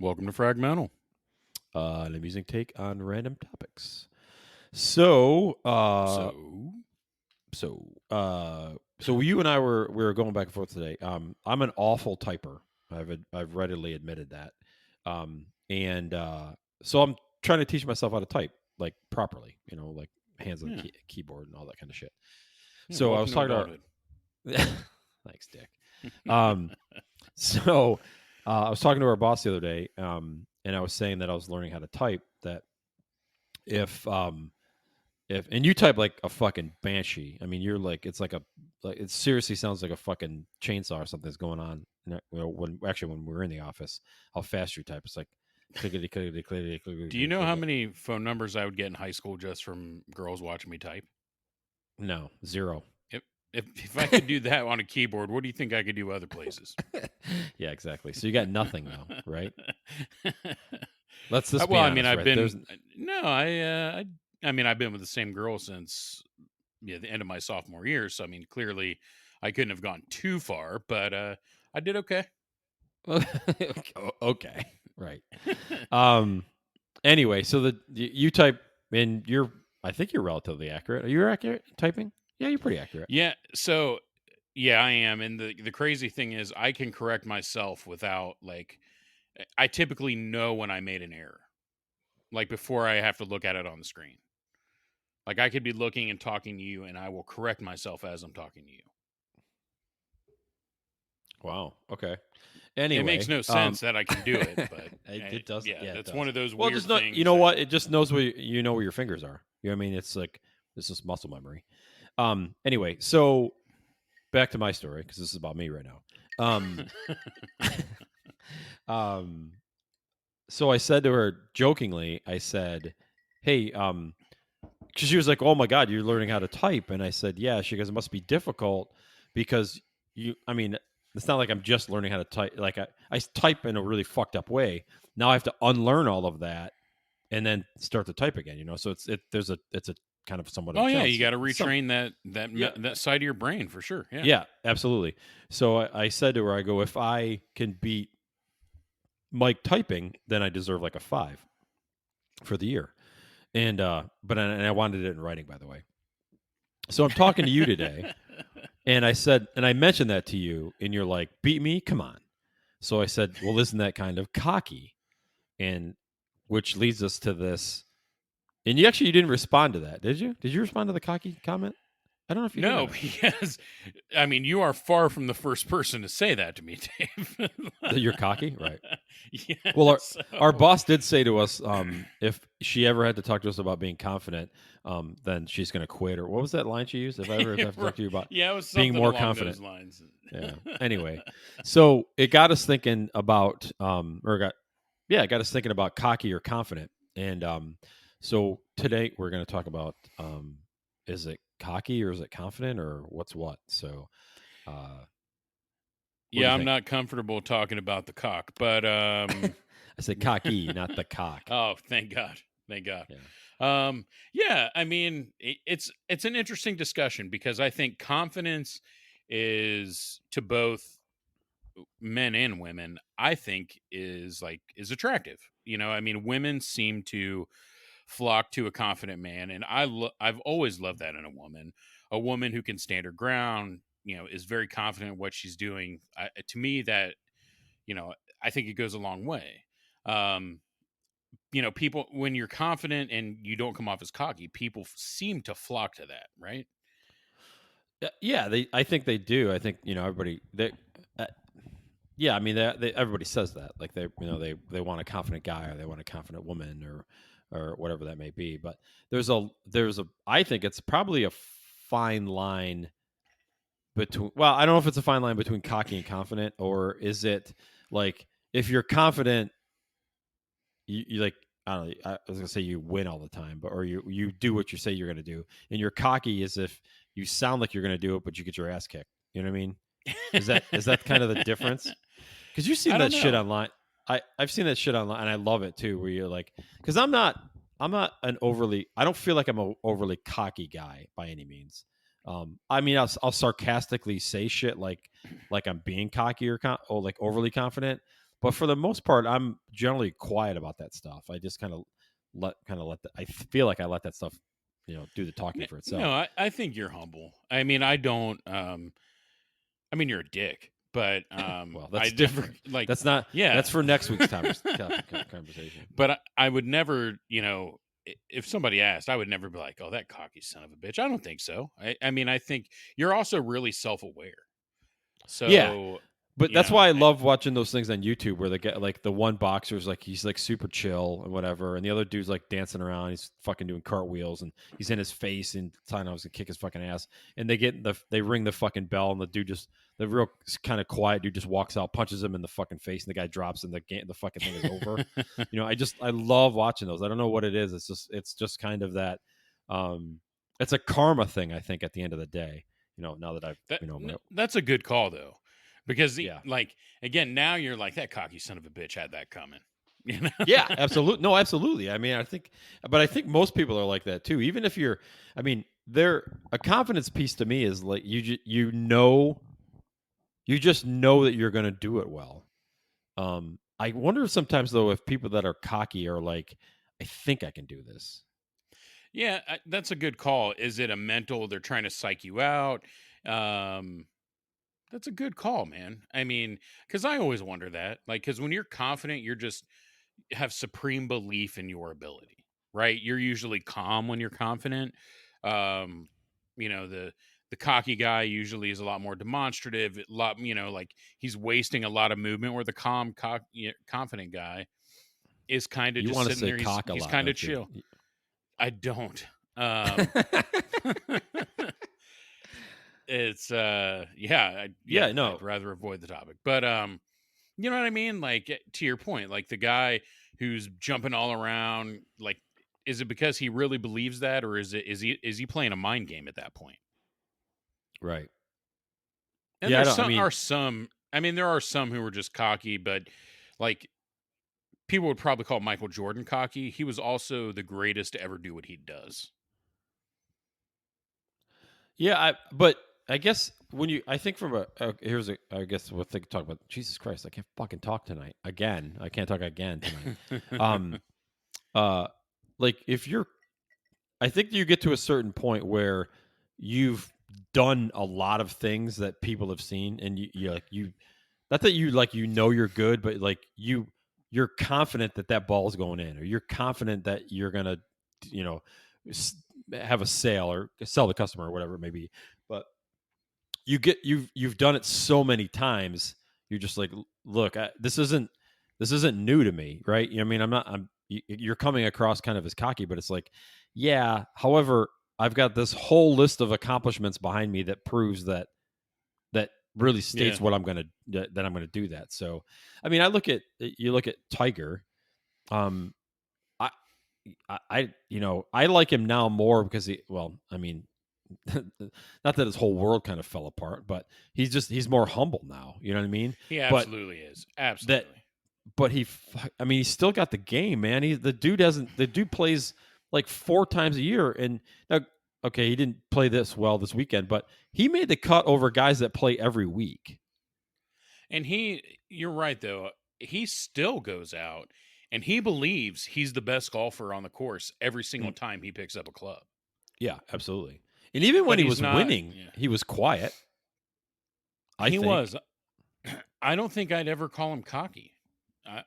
Welcome to Fragmental. An amusing take on random topics. So, So, so you and I we were going back and forth today. I'm an awful typer. I've readily admitted that. And so I'm trying to teach myself how to type like properly. Like hands on the yeah, keyboard and all that kind of shit. yeah. So I Welcome was to talking to adulthood. our. Thanks, Dick. Um, so I was talking to our boss the other day, and I was saying that I was learning how to type. That if and you type like a fucking banshee. I mean, you're like like it seriously sounds like a fucking chainsaw or something's going on. When we're in the office, how fast you type, it's like clickety clickety clickety clickety Do you clickety know how clickety. many phone numbers I would get in high school just from girls watching me type? No, zero. If I could do that on a keyboard, what do you think I could do other places? Yeah, exactly. So you got nothing though, right? Let's just be Well, I mean, honest, I've right? There's been no, I mean, I've been with the same girl since the end of my sophomore year. So I mean, clearly, I couldn't have gone too far, but I did okay. okay, right. Um. Anyway, so you type and I think you're relatively accurate. Are you accurate typing? Yeah, you're pretty accurate. Yeah, so yeah, I am. And the crazy thing is I can correct myself without like I typically know when I made an error. Like before I have to look at it on the screen. Like I could be looking and talking to you and I will correct myself as I'm talking to you. Wow. Okay. It makes Anyway, no sense that I can do it, but it does. yeah, Yeah, it that's one does. of those Well, weird just not. You things know that what? It just knows where you know where your fingers are. You know what I mean? It's like it's just muscle memory. Anyway, so back to my story because this is about me right now. Um. So I said to her jokingly, I said, "Hey, because she was like, "Oh my God, you're learning how to type," and I said, "Yeah." She goes, "It must be difficult because you. I mean, it's not like I'm just learning how to type. Like I type in a really fucked up way. Now I have to unlearn all of that and then start to type again. So it's a kind of somewhat of a Oh yeah, you challenge. got to Some retrain yeah that side of your brain for sure. Yeah. yeah absolutely. So I said to her, I go, if I can beat Mike typing, then I deserve like a 5 for the year. And I wanted it in writing, by the way. So I'm talking to you today. And I mentioned that to you, and you're like, beat me? Come on. So I said, well, isn't that kind of cocky? And which leads us to this. And you didn't respond to that, did you? Did you respond to the cocky comment? I don't know if you did or No, not. because I mean, you are far from the first person to say that to me, Dave. That you're cocky, right? Yeah, Well, our so boss did say to us, if she ever had to talk to us about being confident, then she's going to quit. Or what was that line she used? If I ever have to right. talk to you about Yeah, it was being something more along confident. those lines. Yeah. Anyway, so it got us thinking about, it got us thinking about cocky or confident. And so today we're going to talk about, is it cocky or is it confident or what's what? So, uh, what do Yeah, you I'm think? not comfortable talking about the cock, but I said cocky, not the cock. oh, thank God. Thank God. Yeah. Yeah, I mean, it's an interesting discussion because I think confidence is to both men and women, I think is attractive. I mean, women seem to flock to a confident man, and I've always loved that in a woman who can stand her ground. Is very confident in what she's doing. To me, that you know, I think it goes a long way. Um, people when you're confident and you don't come off as cocky, people seem to flock to that, right? Yeah, I think they do. I think everybody. Uh, yeah. I mean, everybody says that. Like they want a confident guy or they want a confident woman or whatever that may be. But there's a. I think it's probably a fine line between. Well, I don't know if it's a fine line between cocky and confident, or is it like if you're confident, you like. I don't know. I was gonna say you win all the time, but or you do what you say you're gonna do, and you're cocky as if you sound like you're gonna do it, but you get your ass kicked. You know what I mean? Is that kind of the difference? Because you've I seen don't that shit know. online. I've seen that shit online, and I love it too. Where you're like, because I'm not an overly. I don't feel like I'm a overly cocky guy by any means. I mean, I'll sarcastically say shit like I'm being cocky or like overly confident, But for the most part, I'm generally quiet about that stuff. I just kind of let I feel like I let that stuff, do the talking for No, itself. I think you're humble. I mean, I don't. I mean, you're a dick, but Well, I that's never different. like. That's not. That's Yeah, for next week's topic conversation. but I would never. If somebody asked, I would never be like, "Oh, that cocky son of a bitch." I don't think so. I mean, I think you're also really self aware. Yeah, So, but you that's know, why I love watching those things on YouTube where they get like the one boxer's like he's like super chill and whatever, and the other dude's like dancing around, he's fucking doing cartwheels and he's in his face and telling I was gonna kick his fucking ass. And they ring the fucking bell and the dude just the real kind of quiet dude just walks out, punches him in the fucking face, and the guy drops and the fucking thing is over. I love watching those. I don't know what it is. It's just kind of that. Um, it's a karma thing, I think. At the end of the day, now that I've that's a good call though, because yeah. like again, now you're like that cocky son of a bitch had that coming. You Yeah, know. absolutely. No, absolutely. I mean, but I think most people are like that too. Even if you're, I mean, a confidence piece to me is like you just know that you're going to do it well. I wonder sometimes though if people that are cocky are like, I think I can do this. Yeah, that's a good call. Is it a mental? They're trying to psych you out. Um, that's a good call, man. I mean, because I always wonder that, like, because when you're confident, you're just have supreme belief in your ability, right? You're usually calm when you're confident. Um, the cocky guy usually is a lot more demonstrative, a lot, like he's wasting a lot of movement. Where the confident guy is kind of You just want to sitting say there. He's cock a he's lot, kind of don't you? chill. I don't. Um, it's yeah, Yeah, I'd no. rather avoid the topic. But you know what I mean? Like to your point, like the guy who's jumping all around, like is it because he really believes that, or is he playing a mind game at that point? Right. And Yeah, I there's don't I some mean, are some I mean, there are some who are just cocky, but like people would probably call Michael Jordan cocky. He was also the greatest to ever do what he does. yeah, but I guess I think from I guess we'll talk about Jesus Christ. I can't fucking talk tonight again. I can't talk again tonight. Um, uh, like if you're, I think you get to a certain point where you've done a lot of things that people have seen, and not that you're good, but like you're confident that that ball's going in, or you're confident that you're gonna, you know, have a sale or sell the customer or whatever it may be. But you've done it so many times. You're just like, look, this isn't new to me, right? I mean, you're coming across kind of as cocky, but it's like, yeah. However, I've got this whole list of accomplishments behind me that proves that really Yeah. states what that I'm gonna do that. So, I mean, you look at Tiger. Um, I I like him now more because I mean, not that his whole world kind of fell apart, but he's more humble now. You know what I mean? He But absolutely is. that, Absolutely. I mean, he's still got the game, man. The dude plays like 4 times a year, and now, okay, he didn't play this well this weekend, but he made the cut over guys that play every week. And you're right though. He still goes out and he believes he's the best golfer on the course every single Mm, time he picks up a club. yeah, absolutely. And even when But he he's was not. winning, Yeah, he was quiet. I he think. was. I don't think I'd ever call him cocky.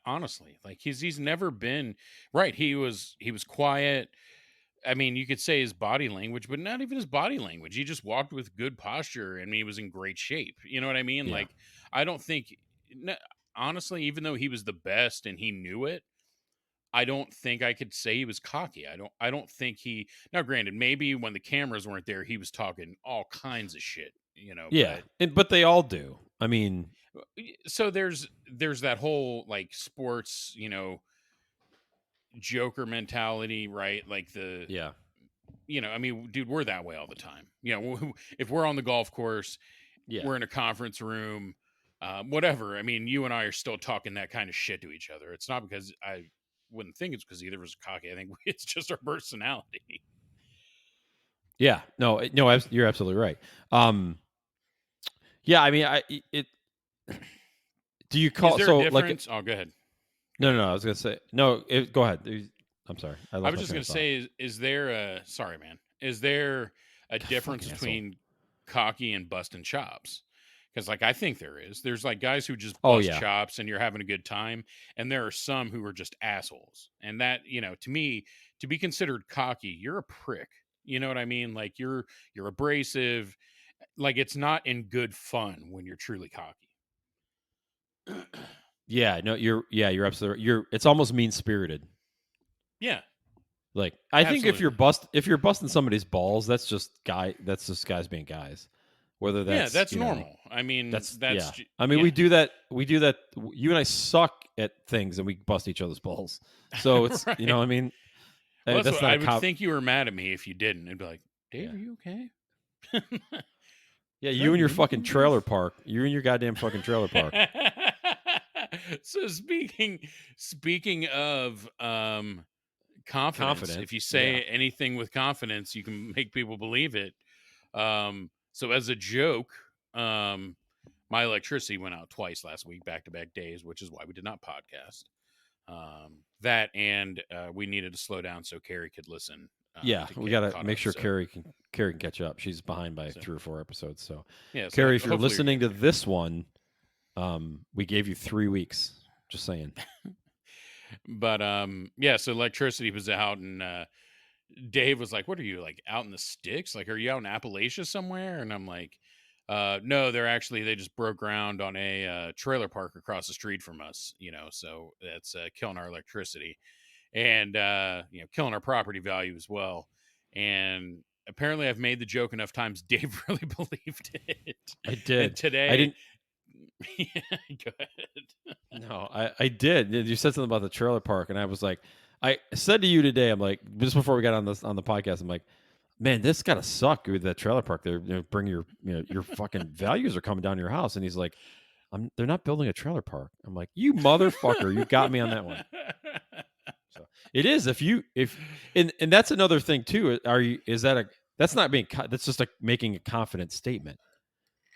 Honestly, like he's never been right. He was quiet. I mean, you could say his body language, but not even his body language. He just walked with good posture and he was in great shape. You know what I mean? Yeah. Like, I don't think, n- honestly, even though he was the best and he knew it, I don't think I could say he was cocky. I don't think he now granted, maybe when the cameras weren't there, he was talking all kinds of shit, Yeah. but But they all do. I mean, so there's that whole like sports, joker mentality, right? Like yeah. I mean, dude, we're that way all the time. If we're on the golf course, Yeah. we're in a conference room, whatever. I mean, you and I are still talking that kind of shit to each other. It's not because I wouldn't think it's because either of us are cocky. I think it's just our personality. Yeah. No, no, you're absolutely right. Um, yeah, I mean, it Do you Is call there a so like difference? Oh, go ahead. Go no, ahead. no, no, I was gonna say no. Go ahead. I'm sorry, I I lost was my just train gonna of thought. say, is there a sorry, man? Is there a God, difference fucking asshole. between cocky and busting chops? Because like I think there is. There's like guys who just Oh bust yeah, chops and you're having a good time, and there are some who are just assholes. And that to me, to be considered cocky, you're a prick. You know what I mean? Like you're abrasive. Like it's not in good fun when you're truly cocky. yeah. No, you're absolutely. You're. It's almost mean spirited. Yeah, Like I think absolutely. if you're busting somebody's balls, that's just guys being guys. Whether Yeah, that's that's normal. I mean, that's that's yeah. I mean yeah. we do that. You and I suck at things, and we bust each other's balls. So it's Right. I mean Well, that's that's what not I a would cop. think you were mad at me if you didn't. It'd be like, Dave, Yeah. are you okay? Yeah, Is that you and your fucking moving, Dave? trailer park. You and your goddamn fucking trailer park. So speaking of confidence, Confident. if you Yeah. say anything with confidence, you can make people believe it. So as a joke, my electricity went out twice last week, back to back days, which is why we did not podcast. That and we needed to slow down so Carrie could listen Yeah, to we get gotta caught make up. sure So Carrie can catch up. She's behind by so 3 or 4 episodes. So, yeah, so Carrie, if you're hopefully you're listening getting to there. this one, we gave you 3 weeks. Just saying. But yeah, so electricity was out and Dave was like, "What are you like out in the sticks? Like are you out in Appalachia somewhere?" And I'm like, no, they just broke ground on a trailer park across the street from us, so that's killing our electricity and killing our property value as well. And apparently I've made the joke enough times Dave really believed it. I And did. I today didn't. yeah, go ahead. No, I did. You said something about the trailer park, and I was like, I said to you today, I'm like, just before we got on the podcast, I'm like, man, this gotta suck with that trailer park. They're bring your fucking values are coming down your house, and he's like, they're not building a trailer park. I'm like, you motherfucker, you got me on that one. So it is if and that's another thing too. Are you is that a that's not being that's just like making a confident statement.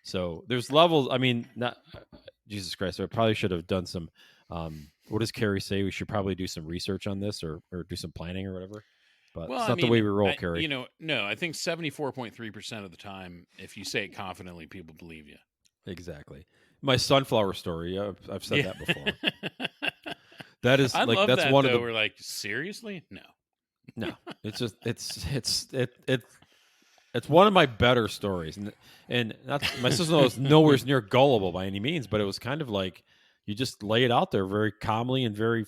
So there's levels. I mean, not Jesus Christ. I probably should have done some. What does Carrie say? We should probably do some research on this or do some planning or whatever. But Well, it's I not the way mean, we roll, Carrie. no, I think 74.3% of the time, if you say it confidently, people believe you. Exactly. My sunflower story. I've said Yeah. that before. That is I like love that's that one of though. the We're like, seriously? No. no. It's just it's one of my better stories, and not my sister was nowhere near gullible by any means, but it was kind of like you just lay it out there very calmly and very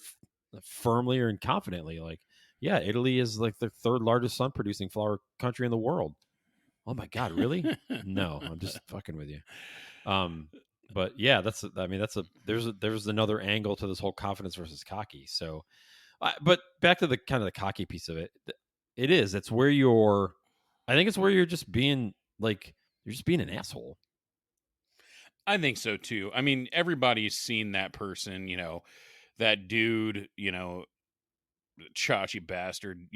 firmly and confidently. Like, yeah, Italy is like the third largest sun producing flower country in the world. Oh my god, really? No, I'm just fucking with you. Um, but yeah, I mean that's a there's another angle to this whole confidence versus cocky. So, but back to the kind of the cocky piece of it, it is. It's where you're. I think it's where you're just being like you're just being an asshole. I think so too. I mean, everybody's seen that person, that dude, chachi bastard,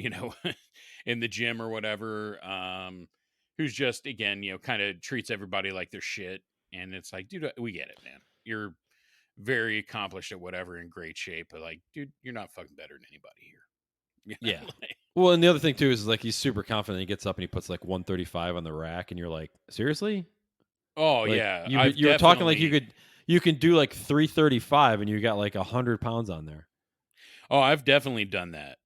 in the gym or whatever, who's just, again, kind of treats everybody like they're shit. And it's like, dude, we get it, man. You're very accomplished at whatever, in great shape. But like, dude, you're not fucking better than anybody here. Yeah. Like, Well, and the other thing too is like he's super confident. He gets up and he puts like 135 on the rack, and you're like, seriously? oh Like yeah, I've you were talking like definitely. you can do like 335, and you got like 100 pounds on there. Oh, I've definitely done that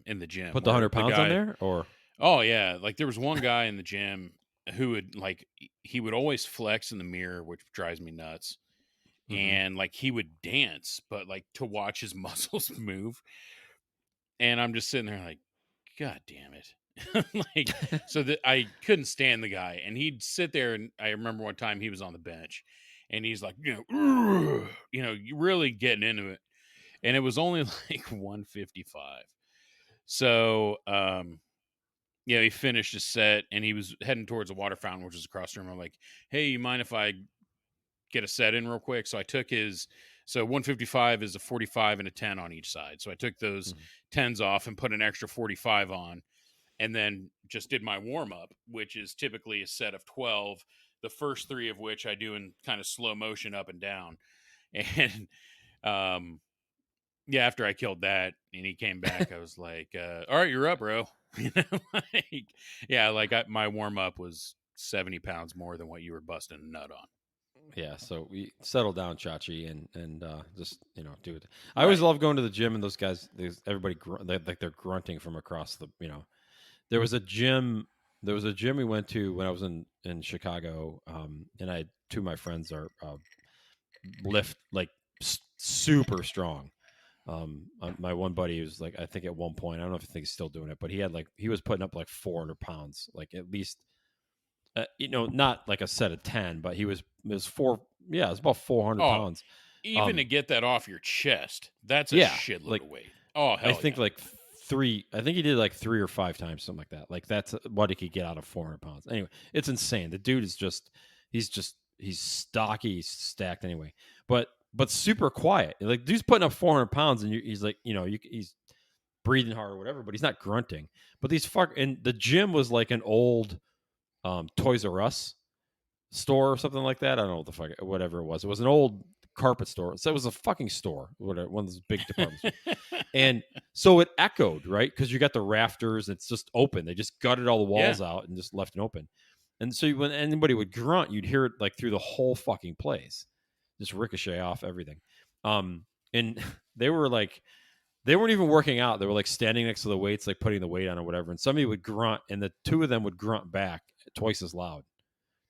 in the gym Put the where hundred the pounds on guy. there, or Oh yeah, like there was one guy in the gym who would like he would always flex in the mirror, which drives me nuts. mm-hmm. And like he would dance, but like to watch his muscles move, and I'm just sitting there like, God damn it. Like so that I couldn't stand the guy, and he'd sit there, and I remember one time he was on the bench and he's like, "Ugh," you really getting into it. And it was only like 155. So he finished his set and he was heading towards a water fountain, which was across the room. I'm like, hey, you mind if I get a set in real quick? So I took so 155 is a 45 and a 10 on each side. So I took those Mhm. 10s off and put an extra 45 on, and then just did my warm up, which is typically a set of 12, the first three of which I do in kind of slow motion up and down. And um, yeah, after I killed that and he came back, I was like, "All right, you're up, bro." You know, like, yeah, like my warm up was 70 pounds more than what you were busting a nut on. Yeah, so we settle down, Chachi, and just do it. I always Right. love going to the gym, and those guys, everybody, like they're grunting from across the. There was a gym. There was a gym we went to when I was in Chicago, and I had two of my friends are lift like super strong. My one buddy was like, I think at one point, I don't know if I think he's still doing it, but he was putting up like 400 pounds, like at least not like a set of 10, but it was four. Yeah, it was about 400 Oh, pounds. even to Um, get that off your chest, that's a yeah, shitload like of weight. Oh, I hell think yeah. like three. I think he did like 3 or 5 times, something like that. Like that's what he could get out of 400 pounds. Anyway, it's insane. The dude is he's stocky, he's stacked anyway. But super quiet. Like dude's putting up 400 pounds, and he's like, he's breathing hard or whatever, but he's not grunting. But and the gym was like an old Toys R Us store or something like that. I don't know what the fuck, whatever it was. It was an old carpet store. So it was a fucking store, whatever, one of those big department stores. And so it echoed, right? Because you got the rafters, it's just open. They just gutted all the Yeah. walls out and just left it open. And so when anybody would grunt, you'd hear it like through the whole fucking place, just ricochet off everything. And they were like, they weren't even working out. They were like standing next to the weights, like putting the weight on or whatever. And somebody would grunt, and the two of them would grunt back twice as loud,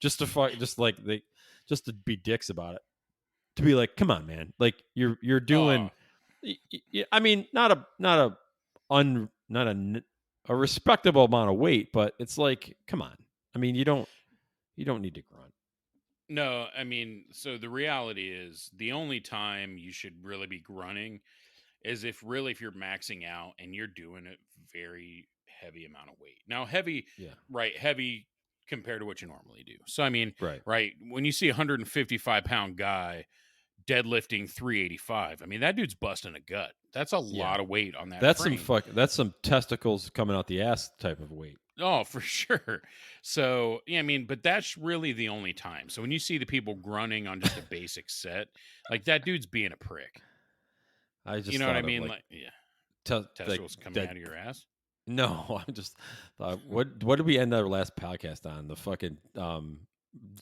just to fuck, just to be dicks about it. To be like, come on, man, like you're Oh, doing. I mean, not a respectable amount of weight, but it's like, come on. I mean, you don't need to grunt. no, I mean, so the reality is the only time you should really be grunting is if you're maxing out and you're doing a very heavy amount of weight. Now, heavy, Yeah, right? Heavy compared to what you normally do. So, I mean, right. right, when you see a 155-pound guy deadlifting 385, I mean, that dude's busting a gut. That's a Yeah, lot of weight on that that's frame. that's some testicles coming out the ass type of weight. Oh, for sure. So, yeah, I mean, but that's really the only time. So when you see the people grunting on just a basic set, like that dude's being a prick. I You just know what I thought of mean? like Like, yeah, like testicles coming dead. out of your ass. No, I just thought, what did we end our last podcast on? The fucking Losing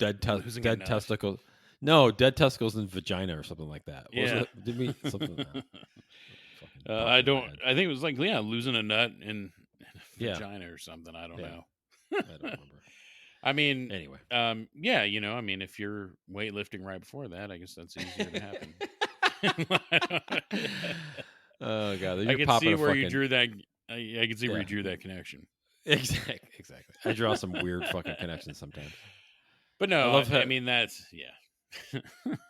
a dead nut. testicles. No, dead testicles in vagina or something like that. What was Yeah. it? Did we something that fucking I popped in my don't. head? I think it was like, yeah, losing a nut in a Yeah, vagina or something. I don't yeah. know. I don't remember. I mean, Anyway. yeah, I mean, if you're weightlifting right before that, I guess that's easier to happen. Oh god, I you're could popping see a where you fucking drew that. I could see where yeah. you drew that connection. Exactly. I draw some weird fucking connections sometimes. But I no, love I how mean that's yeah.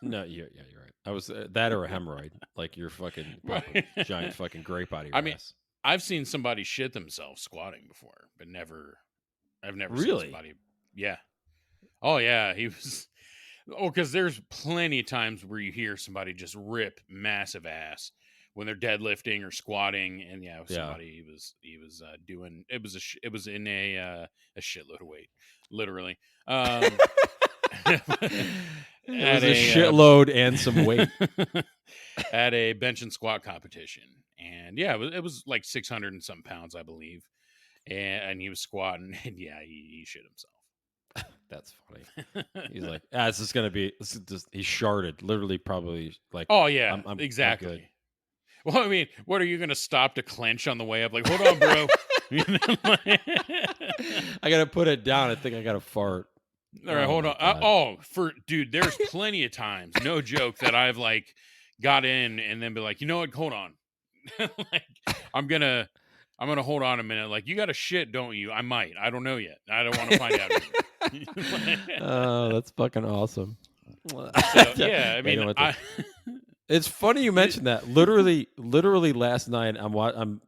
no, you're right. I was that or a hemorrhoid, like you're fucking popping Right. giant fucking grape out of I your mean, ass. I've seen somebody shit themselves squatting before, but never. I've never seen Really? somebody. Yeah. Oh yeah, he was. Oh, because there's plenty of times where you hear somebody just rip massive ass when they're deadlifting or squatting, and yeah, Yeah. somebody he was doing it was it was in a shitload of weight, literally. It At was a a shitload and some weight. at a bench and squat competition, and yeah, it was like 600 and some pounds, I believe, and he was squatting, and yeah, he shit himself. That's funny. He's like, this is gonna be. This is just, he sharded, literally, probably like, Oh yeah, I'm good. exactly. Well, I mean, what are you going to stop to clench on the way up? Like, hold on, bro. I gotta put it down. I think I gotta fart. All right, Oh hold my on. god. For dude, there's plenty of times, no joke, that I've like got in and then be like, you know what? Hold on. Like, I'm gonna hold on a minute. Like, you got a shit, don't you? I might. I don't know yet. I don't want to find out either. Oh, that's fucking awesome. So yeah, I Yeah, you mean, know what? It's funny you mentioned that. Literally last night, I'm on.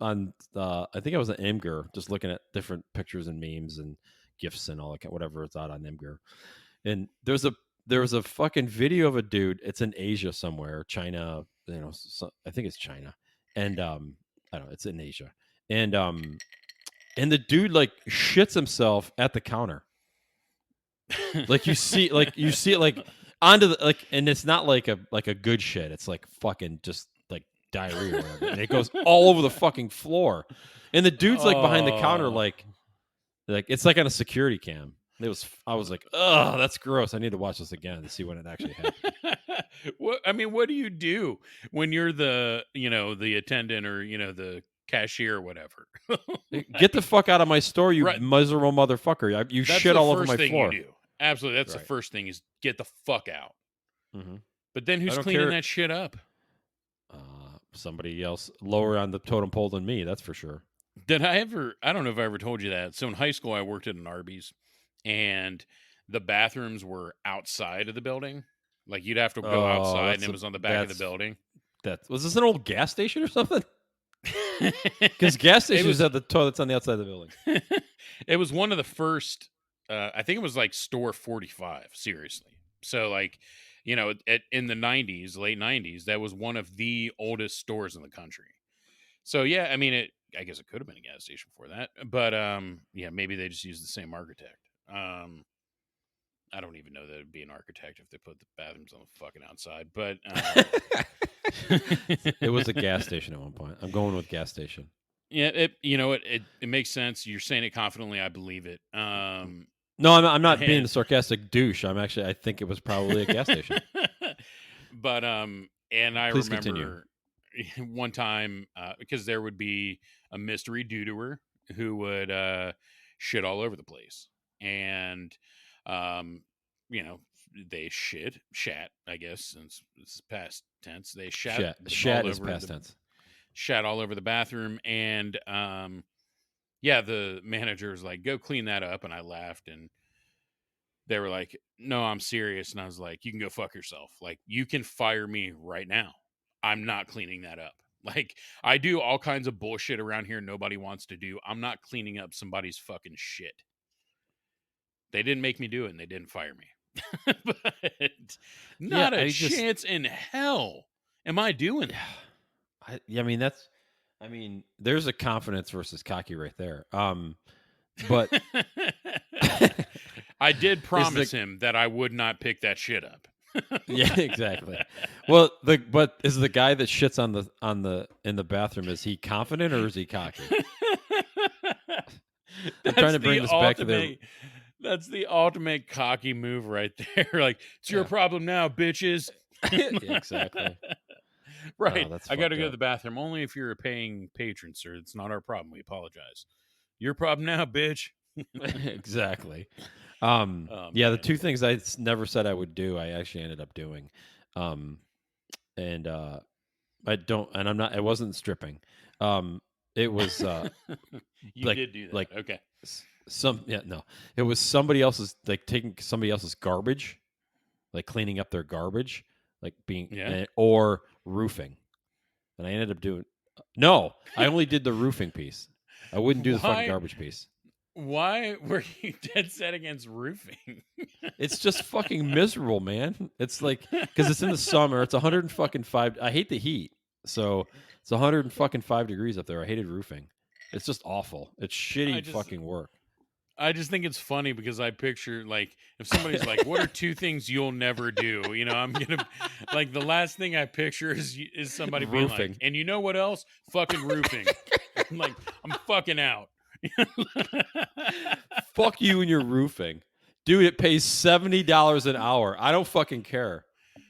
I think I was on Imgur, just looking at different pictures and memes and gifs and all that, whatever it's out on Imgur. And there's a fucking video of a dude. It's in Asia somewhere, China. I think it's China, and I don't know. It's in Asia, and the dude like shits himself at the counter. Like you see it like onto the like, and it's not like a good shit. It's like fucking just like diarrhea or whatever, and it goes all over the fucking floor. And the dude's like behind the counter, Oh. like it's like on a security cam. I was like, oh, that's gross. I need to watch this again to see when it actually happened. What do you do when you're the, the attendant or, the cashier or whatever? Get the Like, fuck out of my store, you right. miserable motherfucker! You That's shit the all over first my thing you floor. do. Absolutely. That's the Right. first thing is get the fuck out. hmm But then I who's don't cleaning care. that shit up? Somebody else lower on the totem pole than me. That's for sure. I don't know if I ever told you that. So in high school, I worked at an Arby's and the bathrooms were outside of the building. Like you'd have to go Oh, outside and it was on the back of the building. that was this an old gas station or something? Because gas It stations was have the toilets on the outside of the building. it was one of the first I think it was like store 45, seriously. So like, in the 90s, late 90s, that was one of the oldest stores in the country. So yeah, I mean I guess it could have been a gas station for that. But yeah, maybe they just used the same architect. I don't even know that it'd be an architect if they put the bathrooms on the fucking outside, but It was a gas station at one point. I'm going with gas station. yeah, it makes sense. You're saying it confidently. I believe it. No, I'm not being And a sarcastic douche. I think it was probably a gas station. but and I Please continue. remember one time because there would be a mystery dudeer who would shit all over the place, and um, you know they shat. I guess since it's past tense, they shat Shat all is over past the tense. shat all over the bathroom, and yeah, the manager was like, "Go clean that up," and I laughed, and they were like, "No, I'm serious," and I was like, "You can go fuck yourself. Like, you can fire me right now. I'm not cleaning that up." Like, I do all kinds of bullshit around here nobody wants to do. I'm not cleaning up somebody's fucking shit. They didn't make me do it, and they didn't fire me. But Yeah, not a chance in hell am I doing that. I mean there's a confidence versus cocky right there. But I did is promise the him that I would not pick that shit up. yeah, exactly. Well, but is the guy that shits on the in the bathroom, is he confident or is he cocky? I'm trying That's to the bring this back to the ultimate. That's the ultimate cocky move right there. Like, it's your yeah. problem now, bitches. Exactly. Oh, Right. that's I got to fucked go to up. the bathroom. Only if you're a paying patron, sir. It's not our problem. We apologize. Your problem now, bitch. Exactly. Oh Yeah, the man. two things never said I would do, I actually ended up doing. Um, and I don't, and I'm not. It wasn't stripping. It was You like did do like that. Okay. some yeah no. It was somebody else's, like taking somebody else's garbage, like cleaning up their garbage, like being Yeah. or roofing. And I ended up doing no. I only did the roofing piece. I wouldn't do the fucking Why? garbage piece. Why were you dead set against roofing? It's just fucking miserable, man. It's like because it's in the summer. It's 105. I hate the heat, so it's 105 degrees up there. I hated roofing. It's just awful. It's I shitty just fucking work. I just think it's funny because I picture like if somebody's like, "What are two things you'll never do?" I'm gonna like the last thing I picture is somebody being like, Roofing. "And you know what else? Fucking roofing." I'm like, I'm fucking out. Fuck you and your roofing, dude. It pays $70 an hour. I don't fucking care.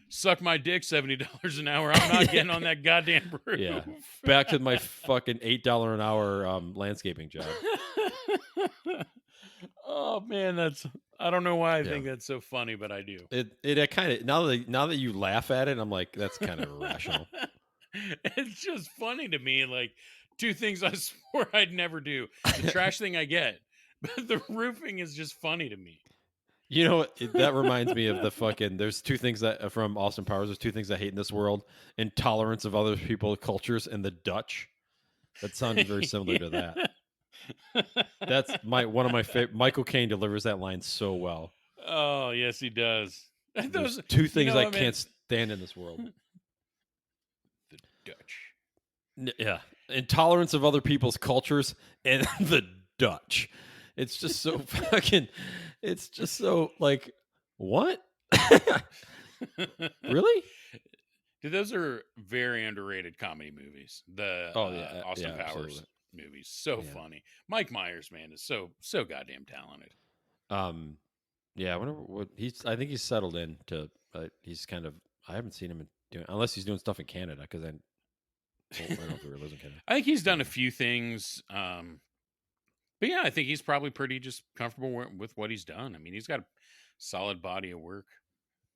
Suck my dick, $70 an hour. I'm not getting on that goddamn Yeah, roof. back to my fucking $8 an hour landscaping job. Oh man, that's I don't know why I Yeah. think that's so funny, but I do. It kind of now that you laugh at it, I'm like, that's kind of irrational. It's just funny to me. Like two things I swore I'd never do. The trash thing I get, but the roofing is just funny to me. You know what? That reminds me of the fucking. There's two things that from Austin Powers. There's two things I hate in this world: intolerance of other people, cultures, and the Dutch. That sounded very similar to that. That's my one of my favorite. Michael Caine delivers that line so well. Oh yes, he does. There's Those, two you things know, I I mean, can't stand in this world. the Dutch. Yeah, intolerance of other people's cultures and the Dutch. It's just so fucking. It's just so like what? Really? Dude, those are very underrated comedy movies. The Oh yeah, Austin yeah, Powers absolutely. movies, so Yeah. funny. Mike Myers, man, is so goddamn talented. Um. Yeah. I wonder what he's. I think he's settled in to. He's kind of. I haven't seen him doing unless he's doing stuff in Canada because I well, I don't know if he really lives in Canada. I think he's done a So few things, but yeah, I think he's probably pretty just comfortable with what he's done. I mean, he's got a solid body of work.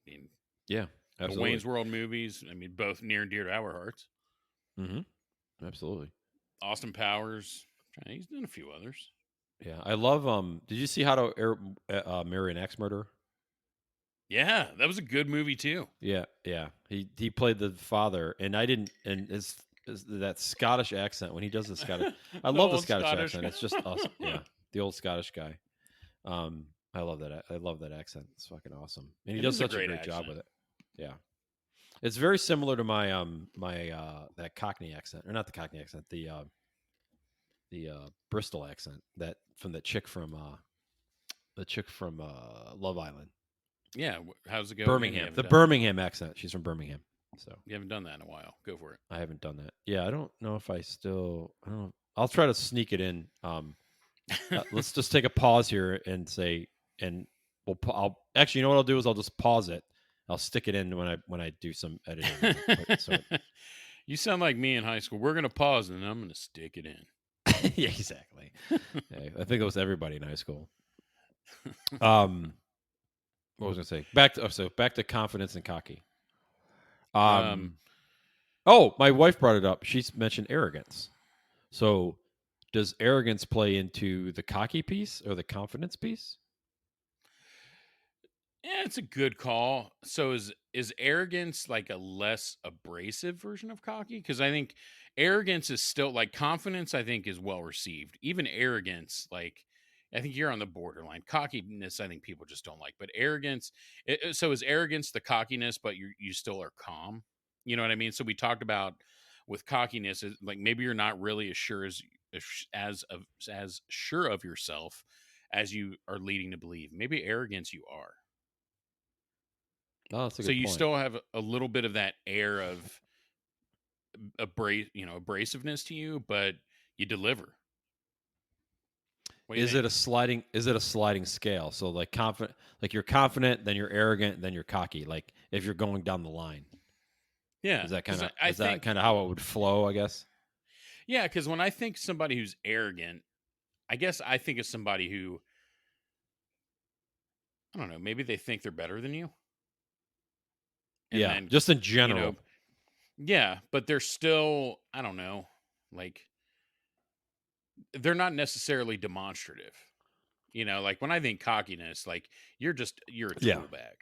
I mean, yeah, the absolutely. Wayne's World movies, I mean, both near and dear to our hearts. Mm-hmm. Absolutely. Austin Powers, he's done a few others. Yeah, I love. Did you see How to Marry an Axe Murderer? Yeah, that was a good movie too. Yeah, yeah. He played the father, and I didn't. And his that Scottish accent when he does the Scottish. I The love the old Scottish Scottish accent. guy. It's just awesome. Yeah, the old Scottish guy. I love that. I love that accent. It's fucking awesome, and he It does is a such a great great job accent. with it. Yeah, it's very similar to my that Cockney accent, or not the Cockney accent, the Bristol accent that from the chick from Love Island. Yeah, how's it go again? Birmingham, the Birmingham accent. She's from Birmingham, so You haven't done that in a while. Go for it. I haven't done that. Yeah, I don't know if I still. I don't know. I'll try to sneak it in. Let's just take a pause here and say, and I'll actually, you know what I'll do is I'll just pause it. I'll stick it in when I do some editing and put so. You sound like me in high school. We're gonna pause and I'm gonna stick it in. Yeah, exactly. Yeah, I think it was everybody in high school. Um, what was I gonna say? Back to confidence and cocky. um, Um, oh, my wife brought it up. She's mentioned arrogance. So, does arrogance play into the cocky piece or the confidence piece? yeah, it's a good call. So is arrogance like a less abrasive version of cocky? Because I think arrogance is still like confidence. I think is well received. Even arrogance, like I think you're on the borderline. Cockiness, I think people just don't like. But arrogance, so is arrogance the cockiness, but you still are calm. You know what I mean? So we talked about with cockiness, is like maybe you're not really as sure as sure of yourself as you are leading to believe. Maybe arrogance, you are. Oh, that's a So good you point. still have a little bit of that air of abrasiveness to you, but you deliver. What do you Is think? it a sliding? Is it a sliding scale? So like confident, like you're confident, then you're arrogant, then you're cocky. Like if you're going down the line, Yeah, because I is that think kind of how it would flow? I guess. yeah, because when I think somebody who's arrogant, I guess I think of somebody who I don't know, maybe they think they're better than you, and Yeah, then just in you know, general. yeah, but they're still I don't know, like they're not necessarily demonstrative. Like when I think cockiness, like you're a Yeah, tool bag.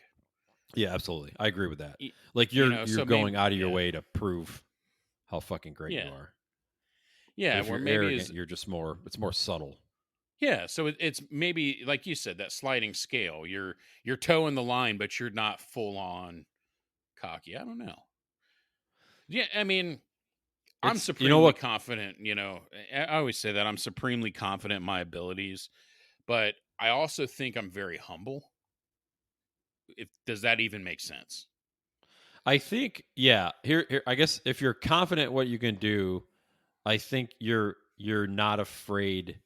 yeah, absolutely. I agree with that. Y- Like you're So going maybe out of your yeah, way to prove how fucking great you yeah, are. But yeah. if Where you're maybe is arrogant, you're just more. It's more subtle. yeah. So it's maybe like you said that sliding scale. You're toeing the line, but you're not full on cocky. I don't know. Yeah, I mean, I'm It's you know supremely what confident. I always say that I'm supremely confident in my abilities, but I also think I'm very humble. If does that even make sense? I think. Yeah, here I guess if you're confident what you can do, I think you're not afraid.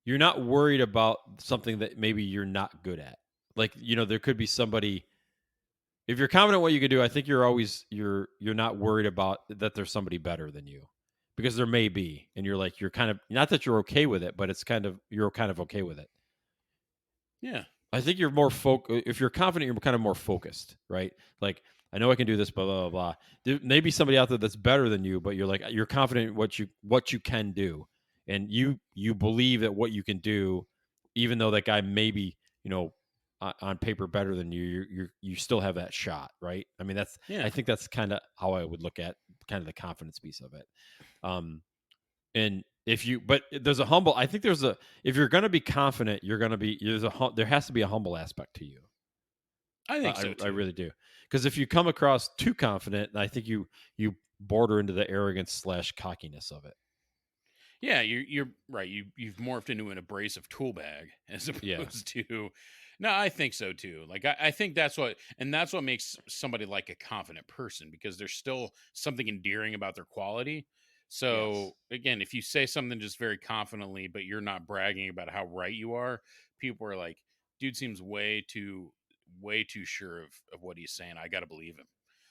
You're not worried about something that maybe you're not good at. Like there could be somebody. If you're confident what you can do, I think you're not worried about that there's somebody better than you, because there may be, and you're kind of not that you're okay with it, but you're kind of okay with it. Yeah, I think you're more if you're confident, you're kind of more focused, right? Like I know I can do this, blah blah blah. Blah. There may be somebody out there that's better than you, but you're confident in what you can do, and you believe that what you can do, even though that guy may be on paper better than you, you still have that shot, right? I mean I yeah. think that's kind of how I would look at kind of the confidence piece of it. Um, and if you but there's a humble I think there's a if you're going to be confident you're going to be there has to be a humble aspect to you. I think so I too. really do, because if you come across too confident, I think you border into the arrogance slash cockiness of it. Yeah, you're right. You've morphed into an abrasive tool bag as Yeah, opposed to No, I think so too. Like I think that's what makes somebody like a confident person because there's still something endearing about their quality. Yes. So again, if you say something just very confidently, but you're not bragging about how right you are, people are like, dude seems way too sure of what he's saying. I gotta believe him.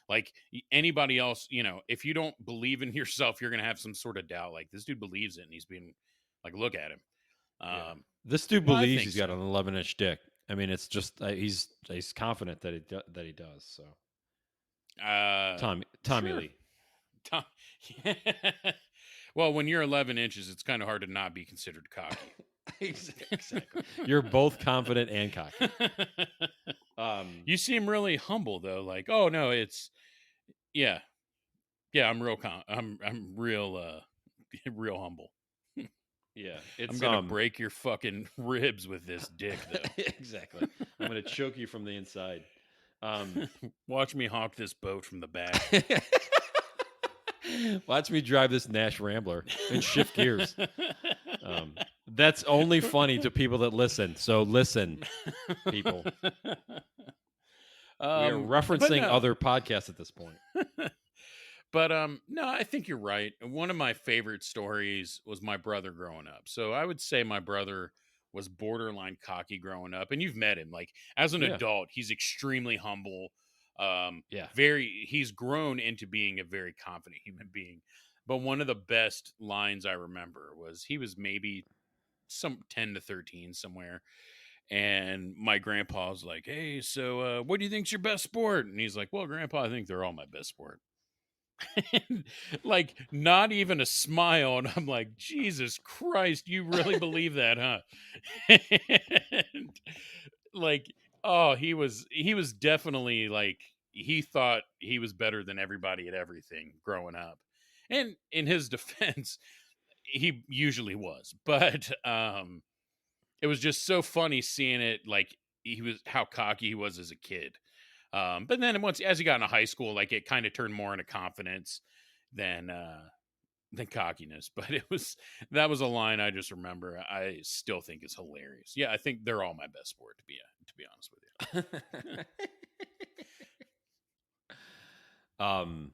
Like anybody else, if you don't believe in yourself, you're gonna have some sort of doubt. Like this dude believes it and he's being like, look at him. Yeah. Um, This dude no, I believes think he's got so. an 11-inch dick. I mean, it's just he's confident that that he does. So Uh, Tommy sure. Lee. Tom- well, when you're 11 inches, it's kind of hard to not be considered cocky. Exactly. You're both confident and cocky. Um, You seem really humble though. Like, oh no, yeah, yeah. I'm real. I'm real. Real humble. yeah, I'm it's gonna break your fucking ribs with this dick though. exactly. I'm gonna choke you from the inside. Um, Watch me hawk this boat from the back. watch me drive this Nash Rambler and shift gears. That's only funny to people that listen. So listen, people. We are But referencing no. other podcasts at this point. But no, I think you're right. One of my favorite stories was my brother growing up. So I would say my brother was borderline cocky growing up, and you've met him. Like as an Yeah, adult, he's extremely humble. yeah. He's grown into being a very confident human being. But one of the best lines I remember was he was maybe some 10 to 13 somewhere, and my grandpa was like, "Hey, so what do you think's your best sport?" And he's like, "Well, grandpa, I think they're all my best sport." And, like, not even a smile, and I'm like, "Jesus Christ, you really believe that, huh?" And, like, oh, he was definitely, like he thought he was better than everybody at everything growing up. And in his defense, he usually was, but, it was just so funny seeing it, like, he was how cocky he was as a kid. But then once as he got into high school, like it kind of turned more into confidence than than cockiness. But that was a line I just remember. I still think is hilarious. Yeah, I think they're all my best sport to be honest with um,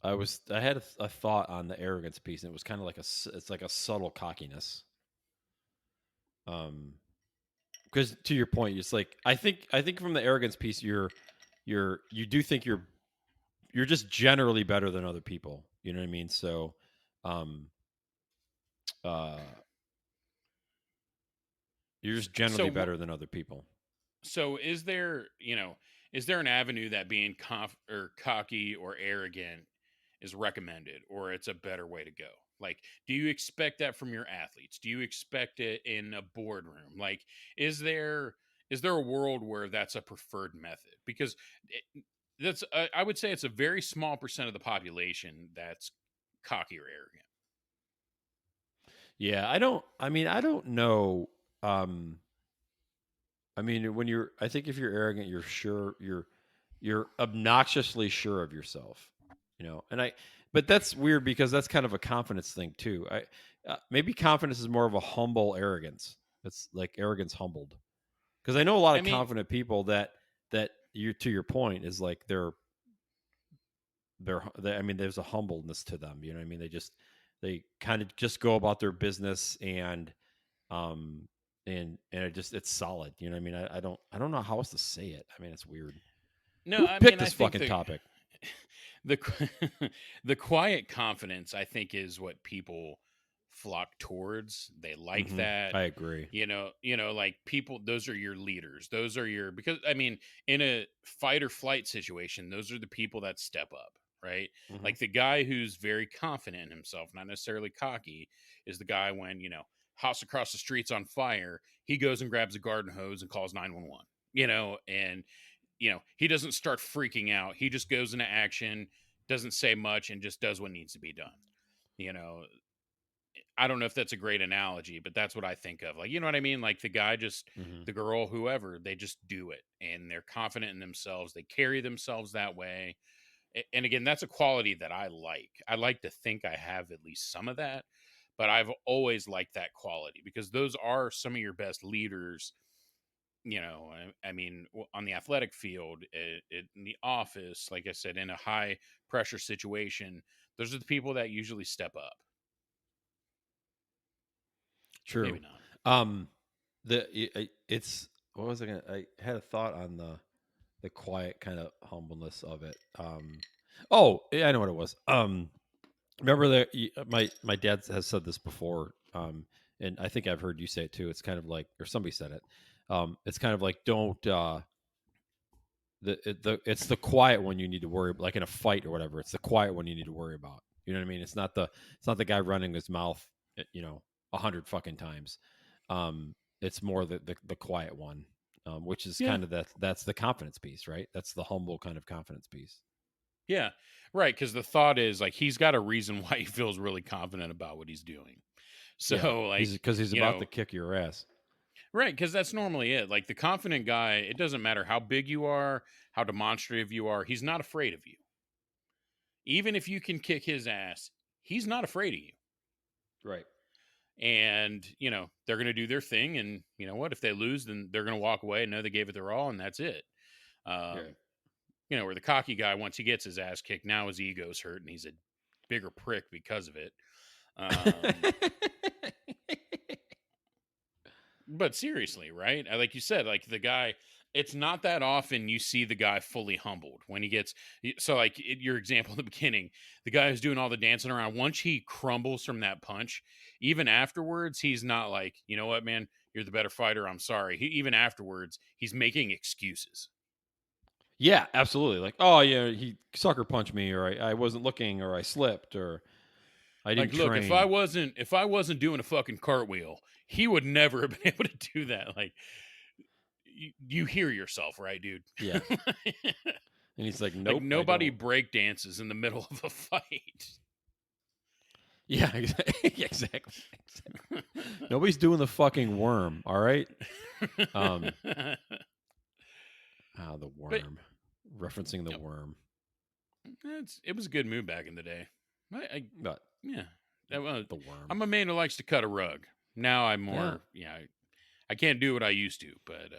I had a thought on the arrogance piece, and it was kind of like it's like a subtle cockiness. Um, because to your point, it's like I think from the arrogance piece, you do think you're just generally better than other people. You know what I mean? So, um, uh, you're just you. generally better than other people. So is there an avenue that being cocky or arrogant is recommended, or it's a better way to go? Like, do you expect that from your athletes? Do you expect it in a boardroom? Like, is there is there a world where that's a preferred method? Because I would say it's a very small percent of the population that's cocky or arrogant. Yeah, I don't. I mean, I don't know. Um, I mean, I think if you're arrogant, you're sure you're obnoxiously sure of yourself, but that's weird because that's kind of a confidence thing too. Maybe confidence is more of a humble arrogance. It's like arrogance humbled. Because I know a lot I of mean, confident people that you to your point is like I mean, there's a humbleness to them. You know what I mean? They kind of just go about their business um it's solid. You know what I mean? I don't know how else to say it. I mean, it's weird. no, Who I picked mean, I this think fucking topic? the the quiet confidence I think is what people flock towards. They like that. I agree. Like people, those are your leaders. Those are your because I mean, in a fight or flight situation, those are the people that step up, right? hmm Like the guy who's very confident in himself, not necessarily cocky, is the guy when, house across the street's on fire, he goes and grabs a garden hose and calls 911. And he doesn't start freaking out. He just goes into action, doesn't say much, and just does what needs to be done. You know, I don't know if that's a great analogy, but that's what I think of. Like, you know what I mean? Like the guy just, hmm the girl, whoever, they just do it and they're confident in themselves. They carry themselves that way. And again, that's a quality that I like. I like to think I have at least some of that, but I've always liked that quality because those are some of your best leaders I mean, on the athletic field, in the office, like I said, in a high pressure situation, those are the people that usually step up. Maybe True. not. Um, it's what was I gonna? I had a thought on the quiet kind of humbleness of it. Oh, yeah, I know what it was. Remember that my dad has said this before. And I think I've heard you say it too. It's kind of like, or somebody said it. It's kind of like, don't it's the quiet one you need to worry, like in a fight or whatever. It's the quiet one you need to worry about. You know what I mean? It's not the guy running his mouth, 100 fucking times. It's more the quiet one, which is Yeah. kind of that's the confidence piece, right? That's the humble kind of confidence piece. Yeah. Right. Because the thought is like he's got a reason why he feels really confident about what he's doing. Yeah, So, he's like, because he's you about to know, kick your ass. right. Because that's normally it. Like, the confident guy, it doesn't matter how big you are, how demonstrative you are, he's not afraid of you. Even if you can kick his ass, he's not afraid of you. Right. And, they're going to do their thing. And you know what? If they lose, then they're going to walk away and know they gave it their all, and that's it. Yeah. Um, where the cocky guy, once he gets his ass kicked, now his ego's hurt and he's a bigger prick because of it. Um, but seriously, right? Like you said, like the guy, it's not that often you see the guy fully humbled when he gets. So, like your example in the beginning, the guy who's doing all the dancing around, once he crumbles from that punch, even afterwards, he's not like, you know what, man, you're the better fighter. I'm sorry. Even afterwards, he's making excuses. Yeah, absolutely. Like, oh yeah, he sucker punched me, or I wasn't looking, or I slipped, or I Like, didn't look, if I train. wasn't if I wasn't doing a fucking cartwheel, he would never have been able to do that. Like, you hear yourself, right, dude? Yeah, and he's like, Like, nope, I nobody don't. break dances in the middle of a fight. Yeah, exactly. Nobody's doing the fucking worm. All right. Um. The But worm. Referencing the you know, worm. it was a good move back in the day. But Yeah. Well, the worm. I'm a man who likes to cut a rug. Now I'm Yeah. more, I can't do what I used to, but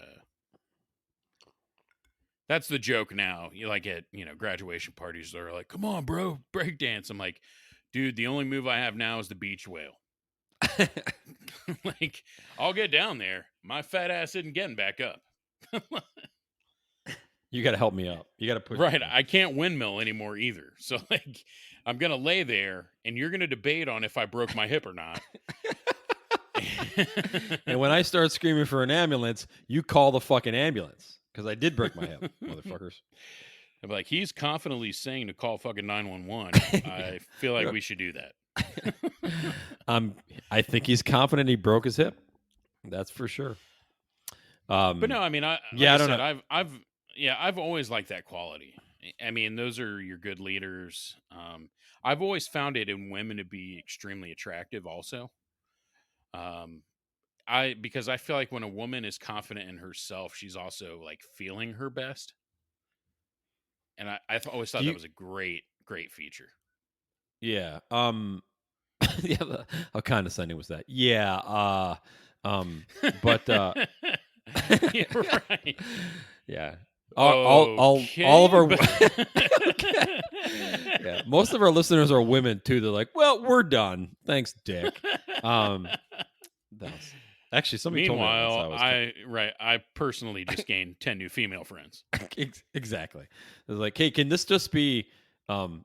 that's the joke now. You like at, graduation parties, they're like, "Come on, bro, break dance." I'm like, "Dude, the only move I have now is the beach whale." Like, I'll get down there. My fat ass isn't getting back up. You got to help me up. You got to push Right. me. I can't windmill anymore either. So, like, I'm going to lay there and you're going to debate on if I broke my hip or not. And when I start screaming for an ambulance, you call the fucking ambulance because I did break my hip, motherfuckers. I'm like, he's confidently saying to call fucking 911. I feel like Yeah. we should do that. I think he's confident he broke his hip. That's for sure. But no, I mean, like Yeah, I I don't said, know. I've always liked that quality. I mean, those are your good leaders. I've always found it in women to be extremely attractive. Also, um, because I feel like when a woman is confident in herself, she's also like feeling her best, and always Do thought that you? was a great feature. Yeah. Yeah. How condescending was that? Yeah. But Yeah, right. yeah. All of Okay, our but okay. Yeah, most of our listeners are women too. They're like, well, we're done. Thanks, Dick. That was actually somebody told me that once. meanwhile, I personally just gained 10 new female friends. Exactly. It's like, hey, can this just be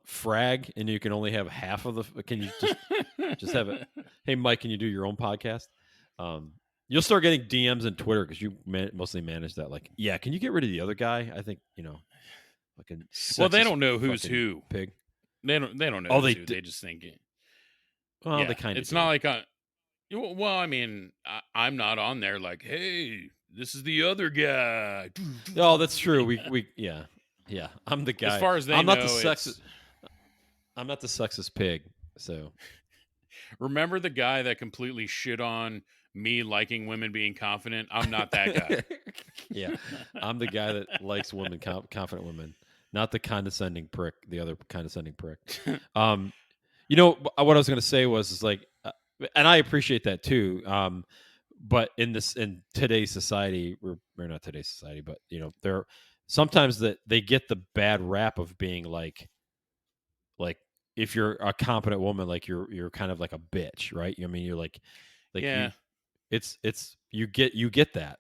frag, and you can only have half of the? Can you just have it? Hey, Mike, can you do your own podcast? Um, you'll start getting DMs and Twitter because you mostly manage that. Like, yeah, can you get rid of the other guy? I think fucking Well, they sexist don't know who's fucking who. pig. They don't know Oh, who's they who. d- They just think well, they yeah. kind of It's not do. like well, I mean, I'm not on there like, "Hey, this is the other guy." Oh, that's true. We yeah. I'm the As guy. far as they I'm not the know, sexist. it's I'm not the sexist pig. So remember the guy that completely shit on me liking women being confident? I'm not that guy. yeah, I'm the guy that likes women, confident women, not the condescending prick. The other condescending prick. Um, what I was going to say was is like, and I appreciate that too. But in today's society, maybe not today's society, but they're sometimes that they get the bad rap of being like if you're a competent woman, like you're kind of like a bitch, right? I mean, you're like Yeah. you it's you get that.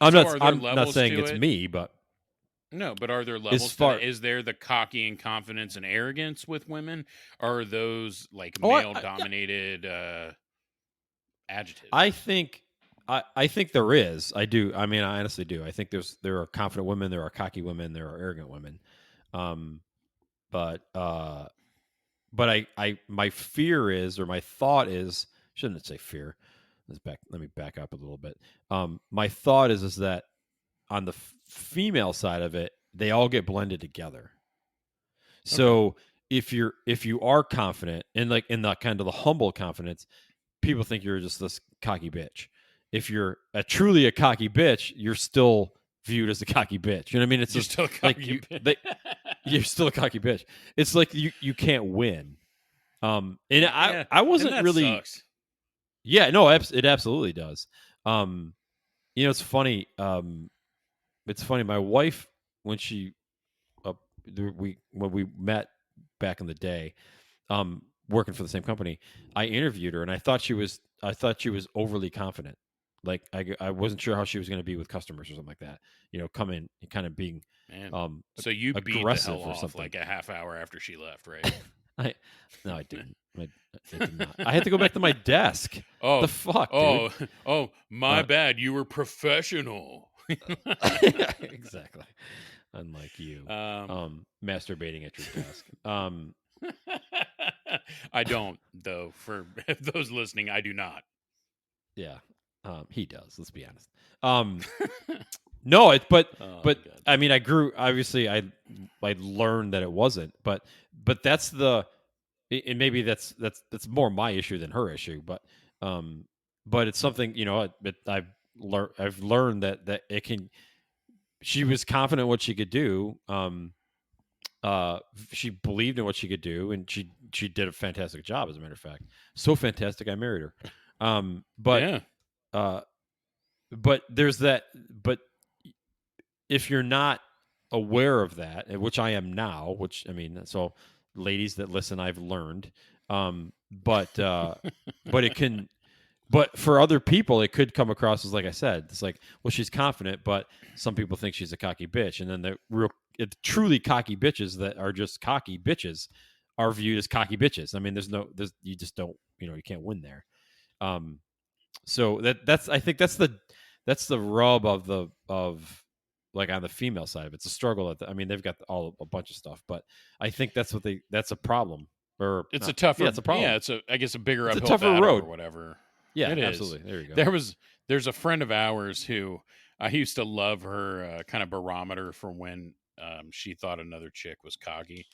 I'm So not are there I'm not levels saying to it's it? me, but No, but are there as levels to far that? Is there the cocky and confidence and arrogance with women? Or are those like oh male yeah, dominated I adjectives? think I think there is. I do. I mean, I honestly do. I think there are confident women, there are cocky women, there are arrogant women. Um, but I my fear is, or my thought is, shouldn't say fear. Let me back up a little bit. My thought is that on the female side of it, they all get blended together. Okay. So if you are confident and like in the kind of the humble confidence, people think you're just this cocky bitch. If you're truly a cocky bitch, you're still viewed as a cocky bitch. You know what I mean? It's You're just still like cocky. you're still a cocky bitch. It's like you can't win. And Yeah, I and wasn't that really. sucks. Yeah, no, it absolutely does. Um, it's funny. It's funny. My wife, when she when we met back in the day, working for the same company, I interviewed her, and I thought she was overly confident. Like I wasn't sure how she was going to be with customers or something like that. Come in and kind of being Man. So you beat the hell aggressive or off something. like a half hour after she left, right? I No, I didn't. I did not. I had to go back to my desk. The Oh, fuck, dude. oh, oh, my Uh, bad. You were professional. exactly. Unlike you, um, masturbating at your desk. I don't, though. For those listening, I do not. Yeah, he does. Let's be honest. Um, no, Oh, but God. I mean, I grew. Obviously, I learned that it wasn't. But that's and maybe that's more my issue than her issue. Um, but it's something I've learned that it can. She was confident in what she could do. She believed in what she could do, and she did a fantastic job. As a matter of fact, so fantastic, I married her. Um, but Yeah. uh, but there's that. But if you're not aware of that, which I am now, which I mean, so ladies that listen, I've learned. But it can. But for other people, it could come across as like I said, it's like, well, she's confident, but some people think she's a cocky bitch, and then truly cocky bitches that are just cocky bitches are viewed as cocky bitches. I mean, there's you just don't, you can't win there. Um, so that's I think that's the rub of like on the female side of it. It's a struggle. I mean, they've got all a bunch of stuff, but I think that's a problem, or It's a not. Yeah, tougher, it's a yeah, problem. I guess a bigger It's a uphill tougher battle or road. whatever. Yeah, It is. absolutely. There you go. There was, there's a friend of ours who I used to love her kind of barometer for when she thought another chick was cocky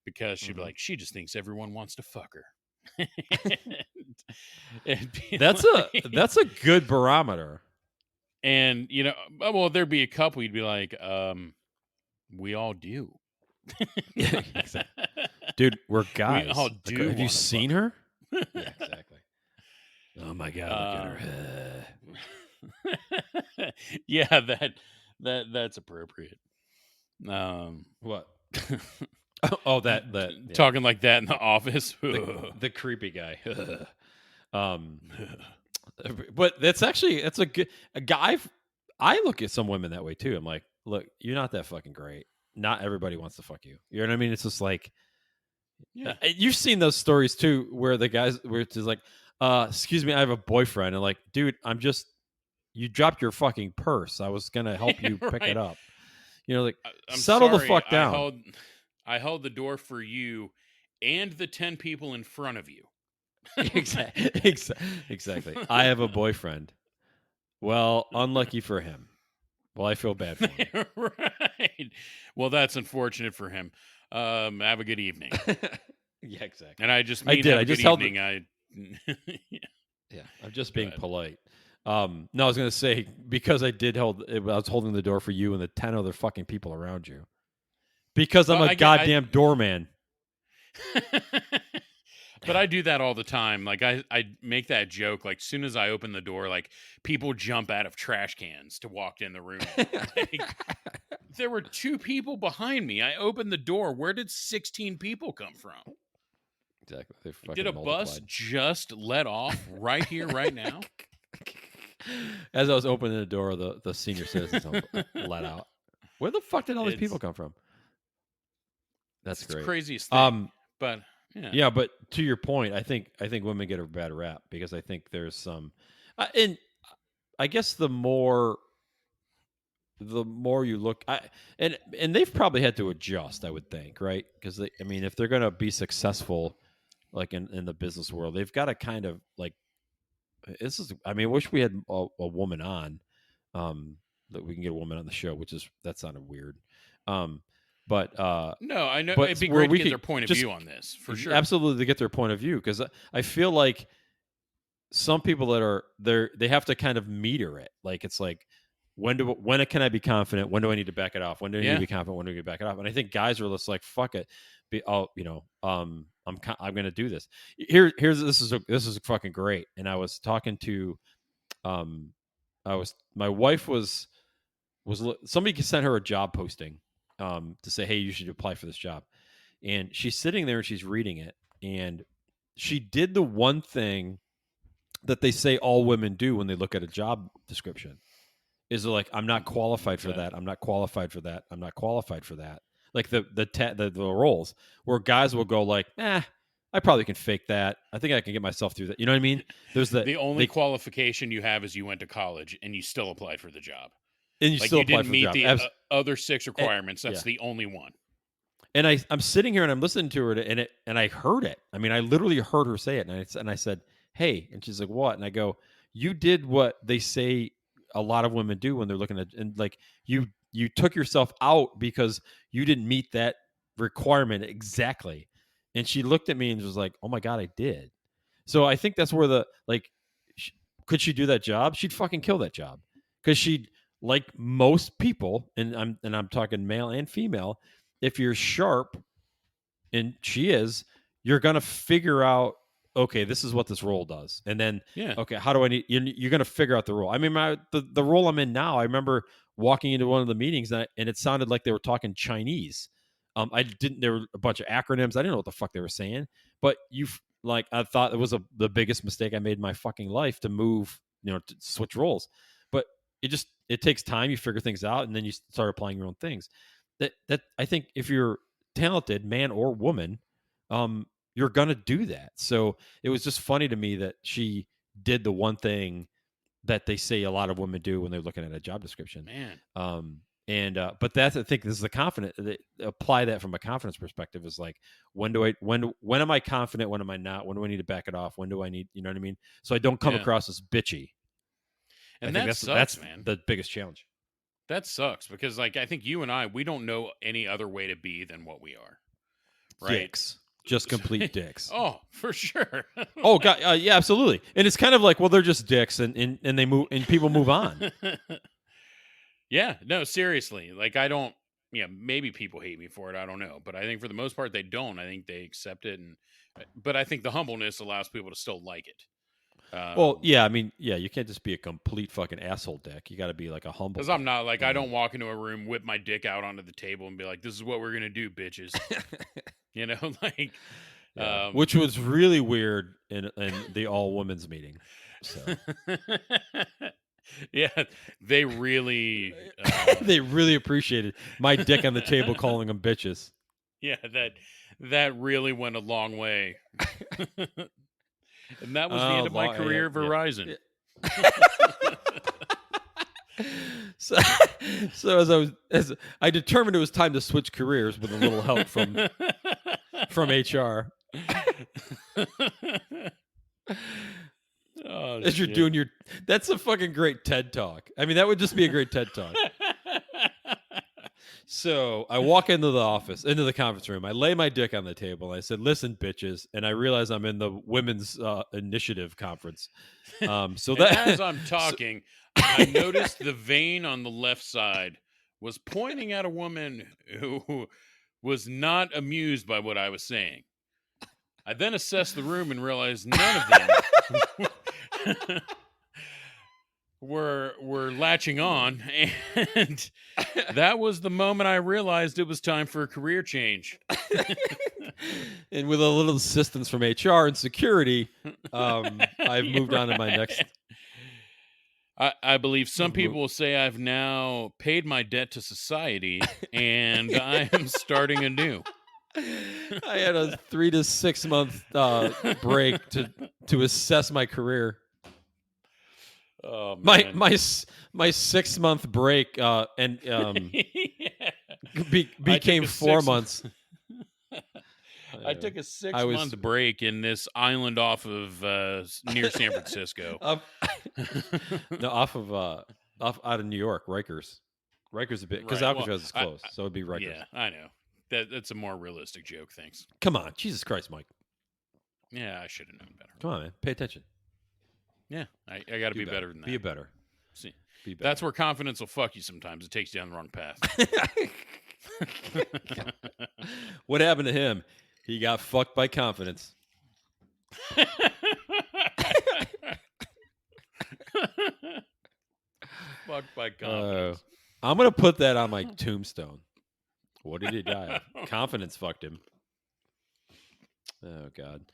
because she'd be Hmm. like, she just thinks everyone wants to fuck her. It'd be like, That's a good barometer. and well, there'd be a couple you'd be like, we all do. Yeah, exactly. Dude, we're We all guys. Like, do have you want to seen fuck her? her. Yeah, exactly. Oh my god, look at uh, her. yeah, that's appropriate. Um, What? Oh, that yeah. talking like that in the office. The creepy guy. um but that's a guy. I look at some women that way too. I'm like, look, you're not that fucking great. Not everybody wants to fuck you. You know what I mean? It's just like Yeah, you've seen those stories too, where the guys where it's just like, excuse me, I have a boyfriend, and like, dude, you dropped your fucking purse. I was gonna help you pick it right. up. Like, I'm settle the sorry. fuck down. I held the door for you and the 10 people in front of you. Exactly. Exactly. I have a boyfriend. Well, unlucky for him. Well, I feel bad for him. Right. Well, that's unfortunate for him. Have a good evening. Yeah, exactly. And I just I mean did. have I a good just held. evening. I yeah, Yeah, I'm just go being ahead. polite. No, I was gonna say because I was holding the door for you and the 10 other fucking people around you. Because I'm Well, a I get goddamn doorman. But I do that all the time. Like I make that joke. Like soon as I open the door, like people jump out of trash cans to walk in the room. Like there were two people behind me. I opened the door. Where did 16 people come from? Exactly. They Like, did a fucking bus multiplied. just let off right here, right now? As I was opening the door, the senior citizens home let out. Where the fuck did all these people it's come from? That's it's the great. craziest thing. Um, But yeah. yeah, but to your point, I think women get a bad rap because I think there's some, and I guess the more you look, and they've probably had to adjust, I would think, right? Because I mean, if they're gonna be successful, like in the business world, they've got to kind of like this is. I mean, I wish we had a woman on, that we can get a woman on the show, which is that sounded weird, um, but No, I know but it'd be where great to we get their could point of just view on this for sure. absolutely get their point of view because I feel like some people that are they have to kind of meter it. Like it's like when can I be confident? When do I need to back it off? When do I need to Yeah. be confident? When do I need to back it off? And I think guys are just like fuck it. I'm going to do this. Here's this is fucking great. And I was talking to um I was my wife was somebody sent her a job posting to say hey you should apply for this job. And she's sitting there and she's reading it and she did the one thing that they say all women do when they look at a job description is they're like I'm not qualified What's for that? that, I'm not qualified for that, I'm not qualified for that, like the roles where guys will go like I probably can fake that, I think I can get myself through that, you know what I mean? There's that The only they qualification you have is you went to college and you still applied for the job. and you Like still you apply didn't for the meet job. the other six Eh, requirements. That's yeah. the only one. And I'm sitting here and I'm listening to her and I heard it. I mean, I literally heard her say it, and I said, "Hey," and she's like, "What?" And I go, "You did what they say a lot of women do when they're looking at and like you took yourself out because you didn't meet that requirement exactly." And she looked at me and was like, "Oh my god, I did." So I think that's where the like, could she do that job? She'd fucking kill that job because she'd like most people, and I'm talking male and female. If you're sharp, and she is, you're gonna figure out, okay, this is what this role does, and then Yeah. okay, how do I need? You're gonna figure out the role. I mean, the role I'm in now. I remember walking into one of the meetings and it sounded like they were talking Chinese. I didn't. There were a bunch of acronyms. I didn't know what the fuck they were saying. But like I thought it was the biggest mistake I made in my fucking life to move, to switch roles. But it takes time. You figure things out, and then you start applying your own things. That I think if you're talented, man or woman, you're gonna do that. So it was just funny to me that she did the one thing that they say a lot of women do when they're looking at a job description. Man. But that's I think this is the confident apply that from a confidence perspective is like when am I confident, when am I not, when do I need to back it off, when do I need, you know what I mean, so I don't come Yeah. across as bitchy. I And think that that's sucks, man. the biggest challenge. That sucks because like I think you and we don't know any other way to be than what we are. Right? Dicks, just complete dicks. Oh, for sure. Oh god, yeah, absolutely. And it's kind of like, well, they're just dicks, and they move, and people move on. Yeah, no, seriously. Like I don't yeah, maybe people hate me for it, I don't know, but I think for the most part they don't. I think they accept it and but I think the humbleness allows people to still like it. Well, yeah, I mean, yeah, you can't just be a complete fucking asshole dick. You got to be like a humble Cuz I'm dick. not like I don't walk into a room, whip my dick out onto the table and be like this is what we're going to do, bitches. You know, like Yeah, um which was really weird in the all women's meeting. So yeah, they really they really appreciated my dick on the table calling them bitches. yeah, that really went a long way. And that was the end of my career at Yeah. Verizon. So, so as I determined it was time to switch careers with a little help from HR. Oh As you're shit. doing that's a fucking great TED talk. I mean, that would just be a great TED talk. So I walk into the conference room. I lay my dick on the table. I said, "Listen, bitches," and I realize I'm in the women's initiative conference. So And as that I'm so, talking, I noticed the vein on the left side was pointing at a woman who was not amused by what I was saying. I then assessed the room and realized none of them were latching on, and that was the moment I realized it was time for a career change. And with a little assistance from HR and security, I've Yeah, moved on to my next. I believe some Move. people will say I've now paid my debt to society and I am starting anew. I had a 3 to 6 month break to assess my career. Oh My man. my my 6 month break and Yeah. I took became a 4 months. I took a I was 6 month break in this island off of near San Francisco. up, no, off of off out of New York, Rikers. Rikers a bit because Right. Well, Alcatraz is close, so it'd be Rikers. yeah, I know. That's a more realistic joke. Thanks. Come on, Jesus Christ, Mike. Yeah, I should have known better. Come on, man. Pay attention. Yeah, I got to be better than that. Be a better. See, Be better. that's where confidence will fuck you sometimes. It takes you down the wrong path. What happened to him? He got fucked by confidence. Fucked by confidence. I'm gonna put that on my tombstone. What did he die of? Confidence fucked him. Oh God.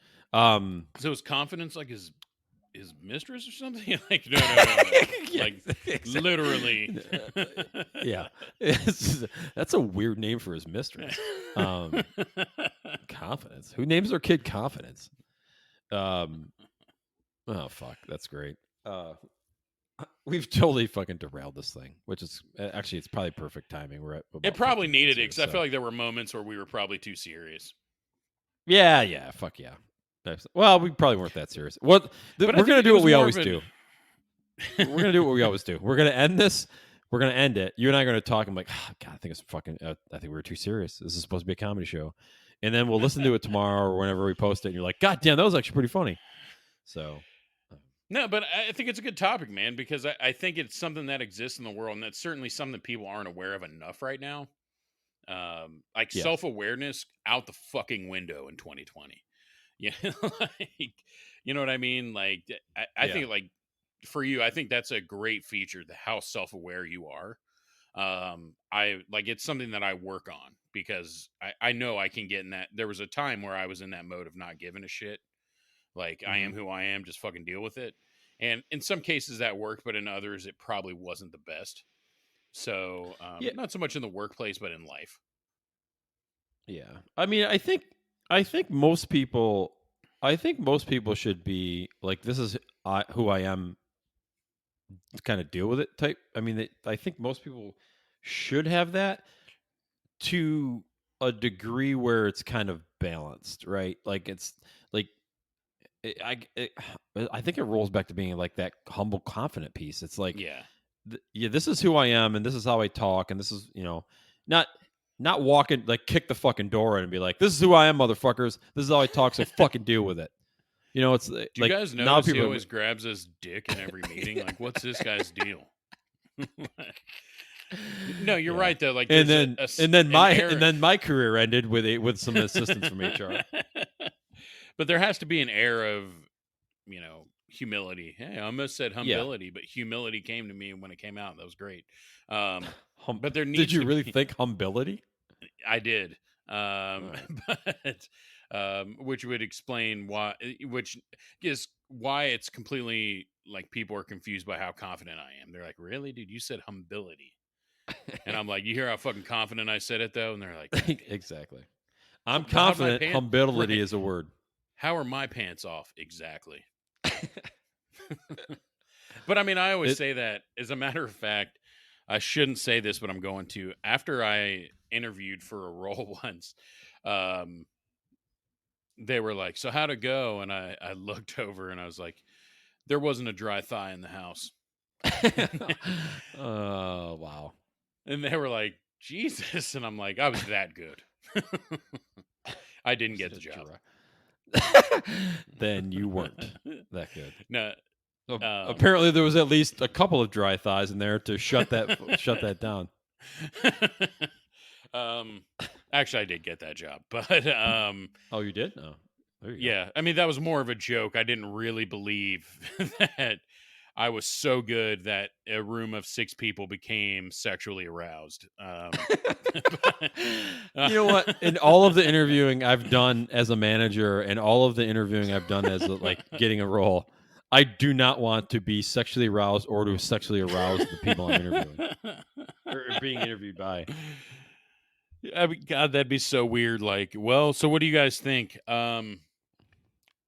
So is confidence like his mistress or something? Like no. Yeah, Like exactly. literally. Yeah, that's a weird name for his mistress. Confidence. Who names their kid Confidence? Oh fuck, that's great. We've totally fucking derailed this thing, which is actually it's probably perfect timing. We're at It about probably 50 needed minutes it here, because I so. feel like there were moments where we were probably too serious. Yeah, fuck yeah. Well, we probably weren't that serious. What But I we're think gonna it do was what we more always of an- do. We're gonna do what we always do. We're gonna end this. We're gonna end it. You and I are gonna talk. I'm like, oh, God, I think it's fucking. I think we were too serious. This is supposed to be a comedy show, and then we'll listen to it tomorrow or whenever we post it. And you're like, God damn, that was actually pretty funny. So, No, but I think it's a good topic, man, because I think it's something that exists in the world, and that's certainly something that people aren't aware of enough right now. Like yeah, self-awareness out the fucking window in 2020. Yeah, like, you know what I mean? Like, I yeah, think, like, for you, I think that's a great feature, the how self-aware you are. I like it's something that I work on because I know I can get in that. There was a time where I was in that mode of not giving a shit. Like, I hmm am who I am, just fucking deal with it. And in some cases that worked, but in others it probably wasn't the best. So, yeah, not so much in the workplace, but in life. yeah. I mean, I think most people, I think most people should be like, this is who I am. Kind of deal with it type. I mean, I think most people should have that to a degree where it's kind of balanced, right? Like it's like I think it rolls back to being like that humble, confident piece. It's like, Yeah. yeah, this is who I am, and this is how I talk, and this is not not walking like kick the fucking door in and be like, this is who I am, motherfuckers. This is how I talk, so fucking deal with it. It's Do you like guys now notice he people. always grabs his dick in every meeting? Like, what's this guy's deal? No, you're Yeah. right though. Like, And there's then an air. my career ended with some assistance from HR. But there has to be an air of, humility. Hey, I almost said Yeah. humility, but humility came to me when it came out. That was great. Um, but there Did needs you to really be. think humility? I did. Right. But which would explain why, which is why it's completely like people are confused by how confident I am. They're like, "Really, dude? You said humility," and I'm like, "You hear how fucking confident I said it, though?" And they're like, "God damn it." Exactly. I'm How'd my confident pants? humility Right? is a word. How are my pants off? Exactly. But I mean, I always It say that as a matter of fact. I shouldn't say this, but I'm going to. After I interviewed for a role once, um, they were like, "So how'd it go?" And I looked over and I was like, "There wasn't a dry thigh in the house." Oh, wow. And they were like, "Jesus," and I'm like, "I was that good." I didn't Was it get the a job. Then you weren't that good. No, Apparently there was at least a couple of dry thighs in there to shut that down. um, actually, I did get that job, but Oh, you did? No. There you go. Yeah, I mean, that was more of a joke. I didn't really believe that I was so good that a room of 6 people became sexually aroused. But, uh, You know what? In all of the interviewing I've done as a manager and all of the interviewing I've done as like getting a role, I do not want to be sexually aroused or to sexually arouse the people I'm interviewing or being interviewed by. I mean, God, that'd be so weird. Like, well, so what do you guys think?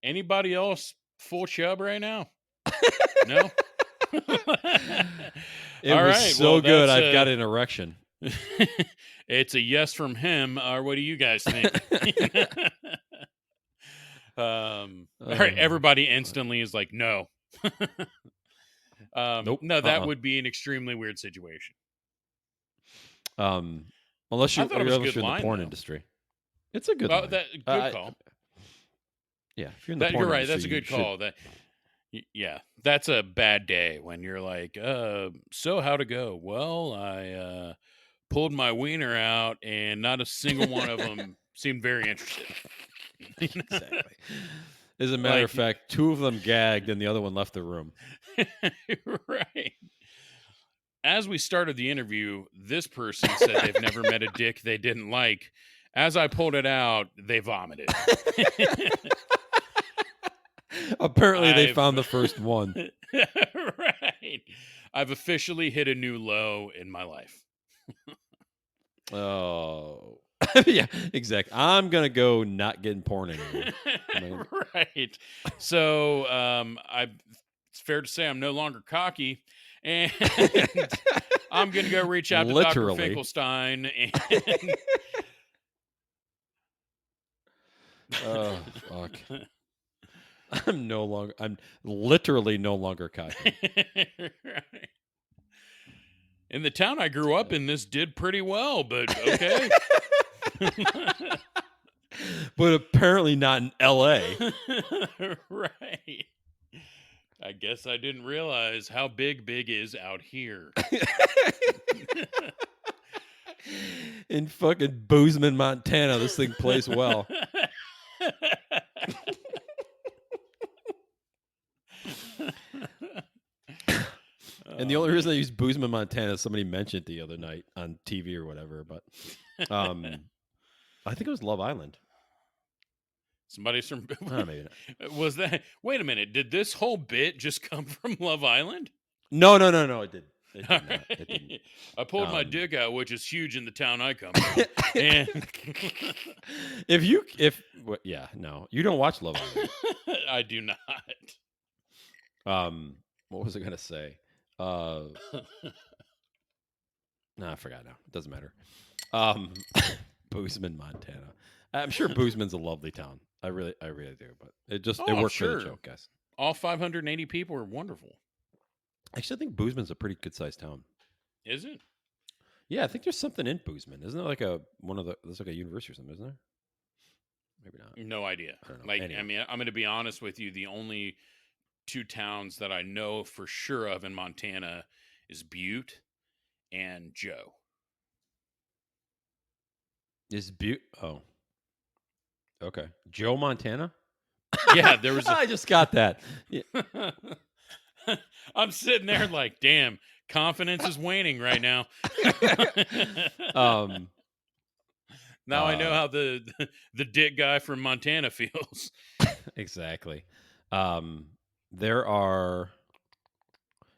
Anybody else full chub right now? No? It All was right. Well, so good. that's I've got an erection. it's a yes from him. Or what do you guys think? All right, Oh, everybody fuck. instantly is like, no. Nope. No, that would be an extremely weird situation. Um, unless I thought it was a unless good you're in the line porn though. industry, it's a good Well, line. that good call. Yeah, if you're in the That you're porn right. industry, That's a you good should. call. Yeah, that's a bad day when you're like, so how to go? Well, I pulled my wiener out, and not a single one of them seemed very interested. Exactly. As a matter of Like, fact, two of them gagged and the other one left the room. right. As we started the interview, this person said they've never met a dick they didn't like. As I pulled it out, they vomited. Apparently, they I've found the first one. right. I've officially hit a new low in my life. Oh, yeah, exactly. I'm gonna go not getting porn anymore. Right. So, it's fair to say I'm no longer cocky, and I'm gonna go reach out to Dr. Literally. Finkelstein and Oh fuck. I'm no longer. I'm literally no longer cocky. Right. In the town I grew up in, this did pretty well, but okay. But apparently not in L.A. Right. I guess I didn't realize how big is out here. In fucking Bozeman, Montana, this thing plays well. And the Oh, only reason I man. use Bozeman, Montana, is somebody mentioned the other night on TV or whatever. But I think it was Love Island. Somebody's from. Maybe not. Was that? Wait a minute. Did this whole bit just come from Love Island? No, no, no, no. It did. It All did not. It didn't. right. I pulled my dick out, which is huge in the town I come from. And yeah, no, you don't watch Love Island. I do not. What was I gonna say? No, I forgot now. It doesn't matter. Bozeman, Montana. I'm sure Bozeman's a lovely town. I really do. But it Oh, worked for the sure. joke, guys. All 580 people are wonderful. Actually, I think Bozeman's a pretty good sized town. Is it? Yeah, I think there's something in Bozeman. Isn't it like there's like a university or something, isn't there? Maybe not. No idea. I don't know. Like, I Anyway. mean, I'm going to be honest with you. The only two towns that I know for sure of in Montana is Butte and Joe. Is Butte? Oh, okay. Joe, Montana. Yeah, there was. I just got that. Yeah. I'm sitting there like, damn, confidence is waning right now. um. Now I know how the dick guy from Montana feels. Exactly. There are.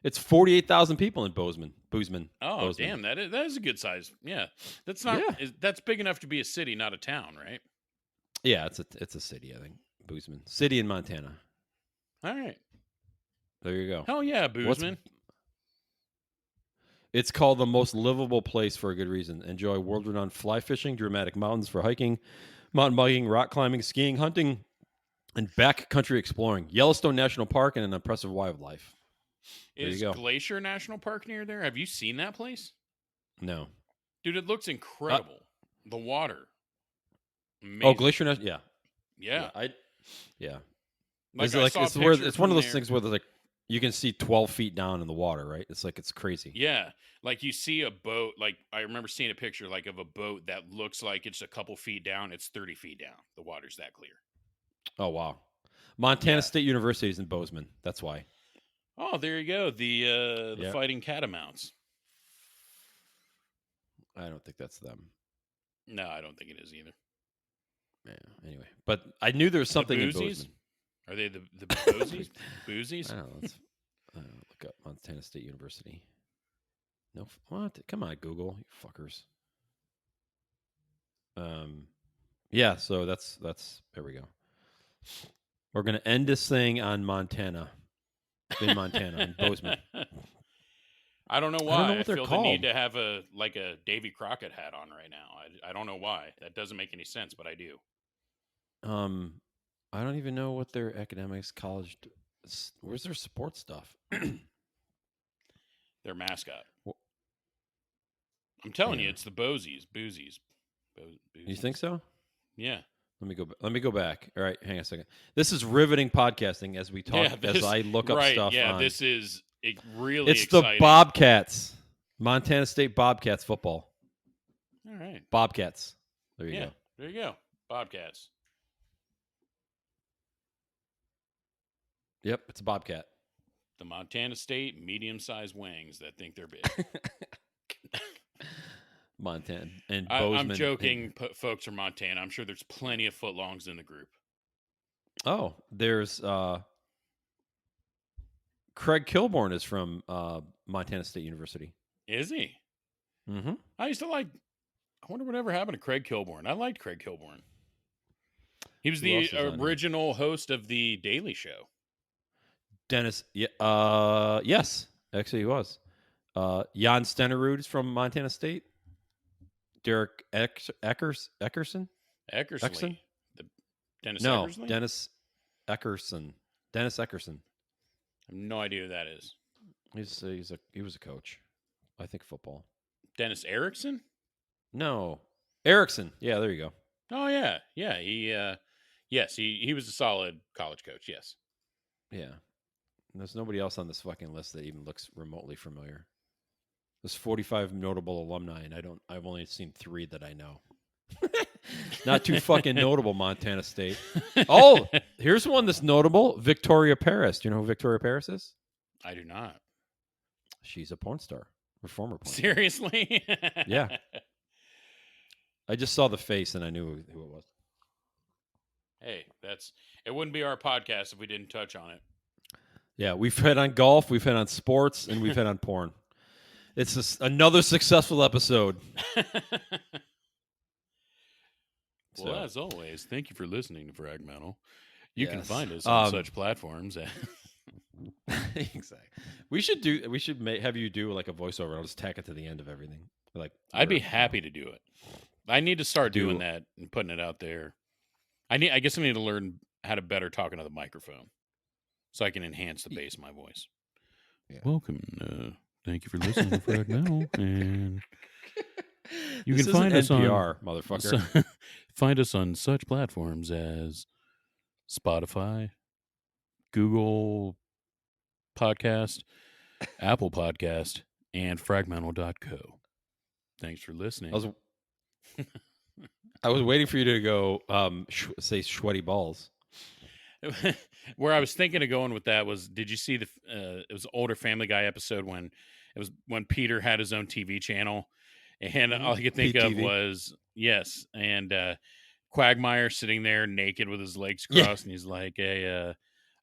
It's 48,000 people in Bozeman. Oh, Bozeman. damn, that is a good size. Yeah, that's not. Yeah. That's big enough to be a city, not a town, right? Yeah, it's a city. I think Bozeman, city in Montana. All right. There you go. Hell yeah, Boozman. It's called the most livable place for a good reason. Enjoy world-renowned fly fishing, dramatic mountains for hiking, mountain biking, rock climbing, skiing, hunting, and backcountry exploring. Yellowstone National Park and an impressive wildlife. There you Is go. Glacier National Park near there? Have you seen that place? No. Dude, it looks incredible. The water. Amazing. Oh, Glacier National. Yeah. Yeah. Yeah. Like, Is I it like saw a it's where picture it's one from of those there. things where there's like you can see 12 feet down in the water, right? It's crazy. Yeah. Like you see a boat, like I remember seeing a picture like of a boat that looks like it's a couple feet down. It's 30 feet down. The water's that clear. Oh wow. Montana Yeah. State University is in Bozeman. That's why. Oh, there you go. The Yeah. Fighting Catamounts. I don't think that's them. No, I don't think it is either. Yeah. Anyway, but I knew there was The something in Boozies? Bozeman. Are they the Boozies? I Boozies? don't know. Let's look up Montana State University. No, what? Come on, Google, you fuckers. Um, yeah. So that's there we go. We're gonna end this thing on Montana, in Montana, in Bozeman. I don't know I don't know why. I what they're feel the need called. to have a Davy Crockett hat on right now. I don't know why. That doesn't make any sense, but I do. Um, I don't even know what their academics, college. Where's their sports stuff? Their mascot. Wh- I'm telling you, yeah, it's the Boozies. Boozies. you think Boozies. so? Yeah. Let me go. Let me go back. All right, hang on a second. This is riveting podcasting as we talk. Yeah. As This I look up right. stuff Yeah. on. This is really It's the exciting. Bobcats, Montana State Bobcats football. All right. Bobcats. There you Yeah. go. There you go. Bobcats. Yep, it's a Bobcat. The Montana State medium-sized wings that think they're big. Montana and I'm Bozeman. joking, folks from Montana. I'm sure there's plenty of footlongs in the group. Oh, there's Craig Kilborn is from Montana State University. Is he? Mm-hmm. I used to like. I wonder whatever happened to Craig Kilborn. I liked Craig Kilborn. He was Who the else is on here? original host of the Daily Show. Dennis. Yeah. Yes, actually, he was. Jan Stenerud is from Montana State. Derek Eckerson. Eckersley. The Dennis No, Eckersley? Dennis Eckerson. Dennis Eckerson. I have no idea who that is. He was a coach. I think football. Dennis Erickson? No, Erickson. Yeah, there you go. Oh yeah. Yeah. He was a solid college coach, yes. Yeah. And there's nobody else on this fucking list that even looks remotely familiar. There's 45 notable alumni, and I've only seen 3 that I know. Not too fucking notable, Montana State. Oh, here's one that's notable: Victoria Paris. Do you know who Victoria Paris is? I do not. She's a porn star, or former porn star. Seriously? Yeah. I just saw the face and I knew who it was. Hey, it wouldn't be our podcast if we didn't touch on it. Yeah, we've hit on golf, we've hit on sports, and we've hit on porn. It's another successful episode. Well, as always, thank you for listening to Fragmental. You can Yes. find us on such platforms. Exactly. We should have you do like a voiceover. I'll just tack it to the end of everything. Like I'd be happy to do it. I need to start Do- doing that and putting it out there. I guess I need to learn how to better talk into the microphone so I can enhance the bass of my voice. Yeah. Welcome. Thank you for listening to Fragmental, and you This can find us isn't NPR, on motherfucker. find us on such platforms as Spotify, Google Podcast, Apple Podcast, and Fragmental.co. Thanks for listening. I was waiting for you to go say sweaty balls. Where I was thinking of going with that was, did you see it was an older Family Guy episode when Peter had his own TV channel, and all I could think of PTV. was and Quagmire sitting there naked with his legs crossed, and he's like, a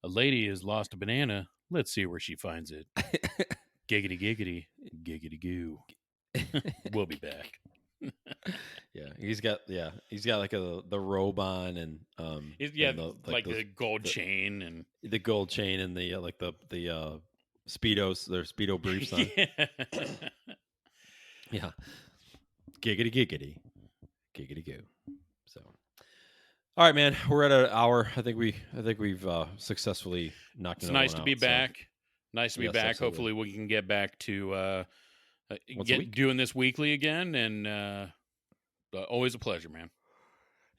lady has lost a banana. Let's see where she finds it. Giggity giggity giggity goo. We'll be back. Yeah, he's got like the robe on and and the gold chain and the gold chain and the speedos, their speedo briefs on. Yeah, giggity giggity giggity goo. So, all right, man, we're at an hour. I think we've successfully knocked. It's another nice one to out, be so. back. Nice to be Yes, back. absolutely. Hopefully, we can get back to Once a week. doing this weekly again. And always a pleasure, man.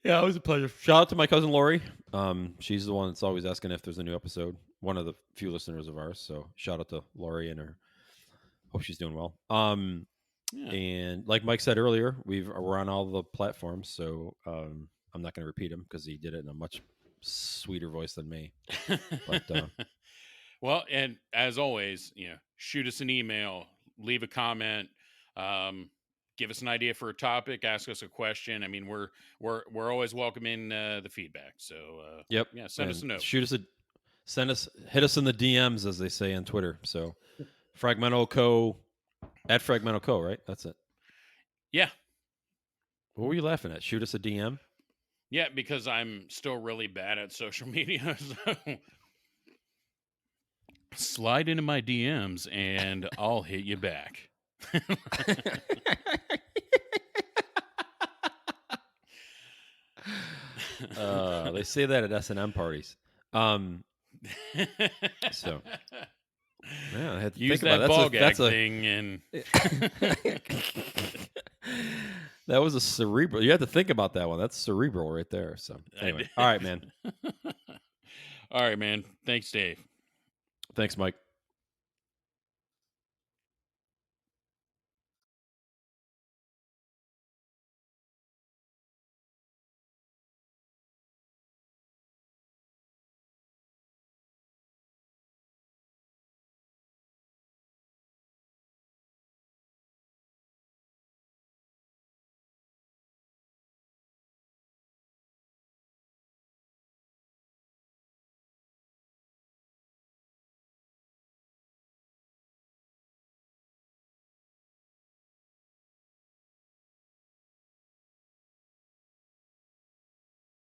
Yeah, always a pleasure. Shout out to my cousin Lori. She's the one that's always asking if there's a new episode. One of the few listeners of ours. So shout out to Lori and her. Hope she's doing well. Yeah. And like Mike said earlier, we're on all the platforms. So I'm not going to repeat him because he did it in a much sweeter voice than me. But Well, and as always, shoot us an email, leave a comment, um, give us an idea for a topic, ask us a question. I mean, we're always welcoming the feedback. So yep, yeah, send us and a note. hit us in the DMs as they say on Twitter. So Fragmental Co at Fragmental Co. Right, that's it. Yeah, What were you laughing at? Shoot us a DM. yeah, because I'm still really bad at social media. So slide into my DMs and I'll hit you back. They say that at S&M parties. So yeah, I had to Use think about that it. ball gag That's a thing and that was a cerebral. You had to think about that one. That's cerebral right there. So I anyway, did. all right, man. All right, man. Thanks, Dave. Thanks, Mike.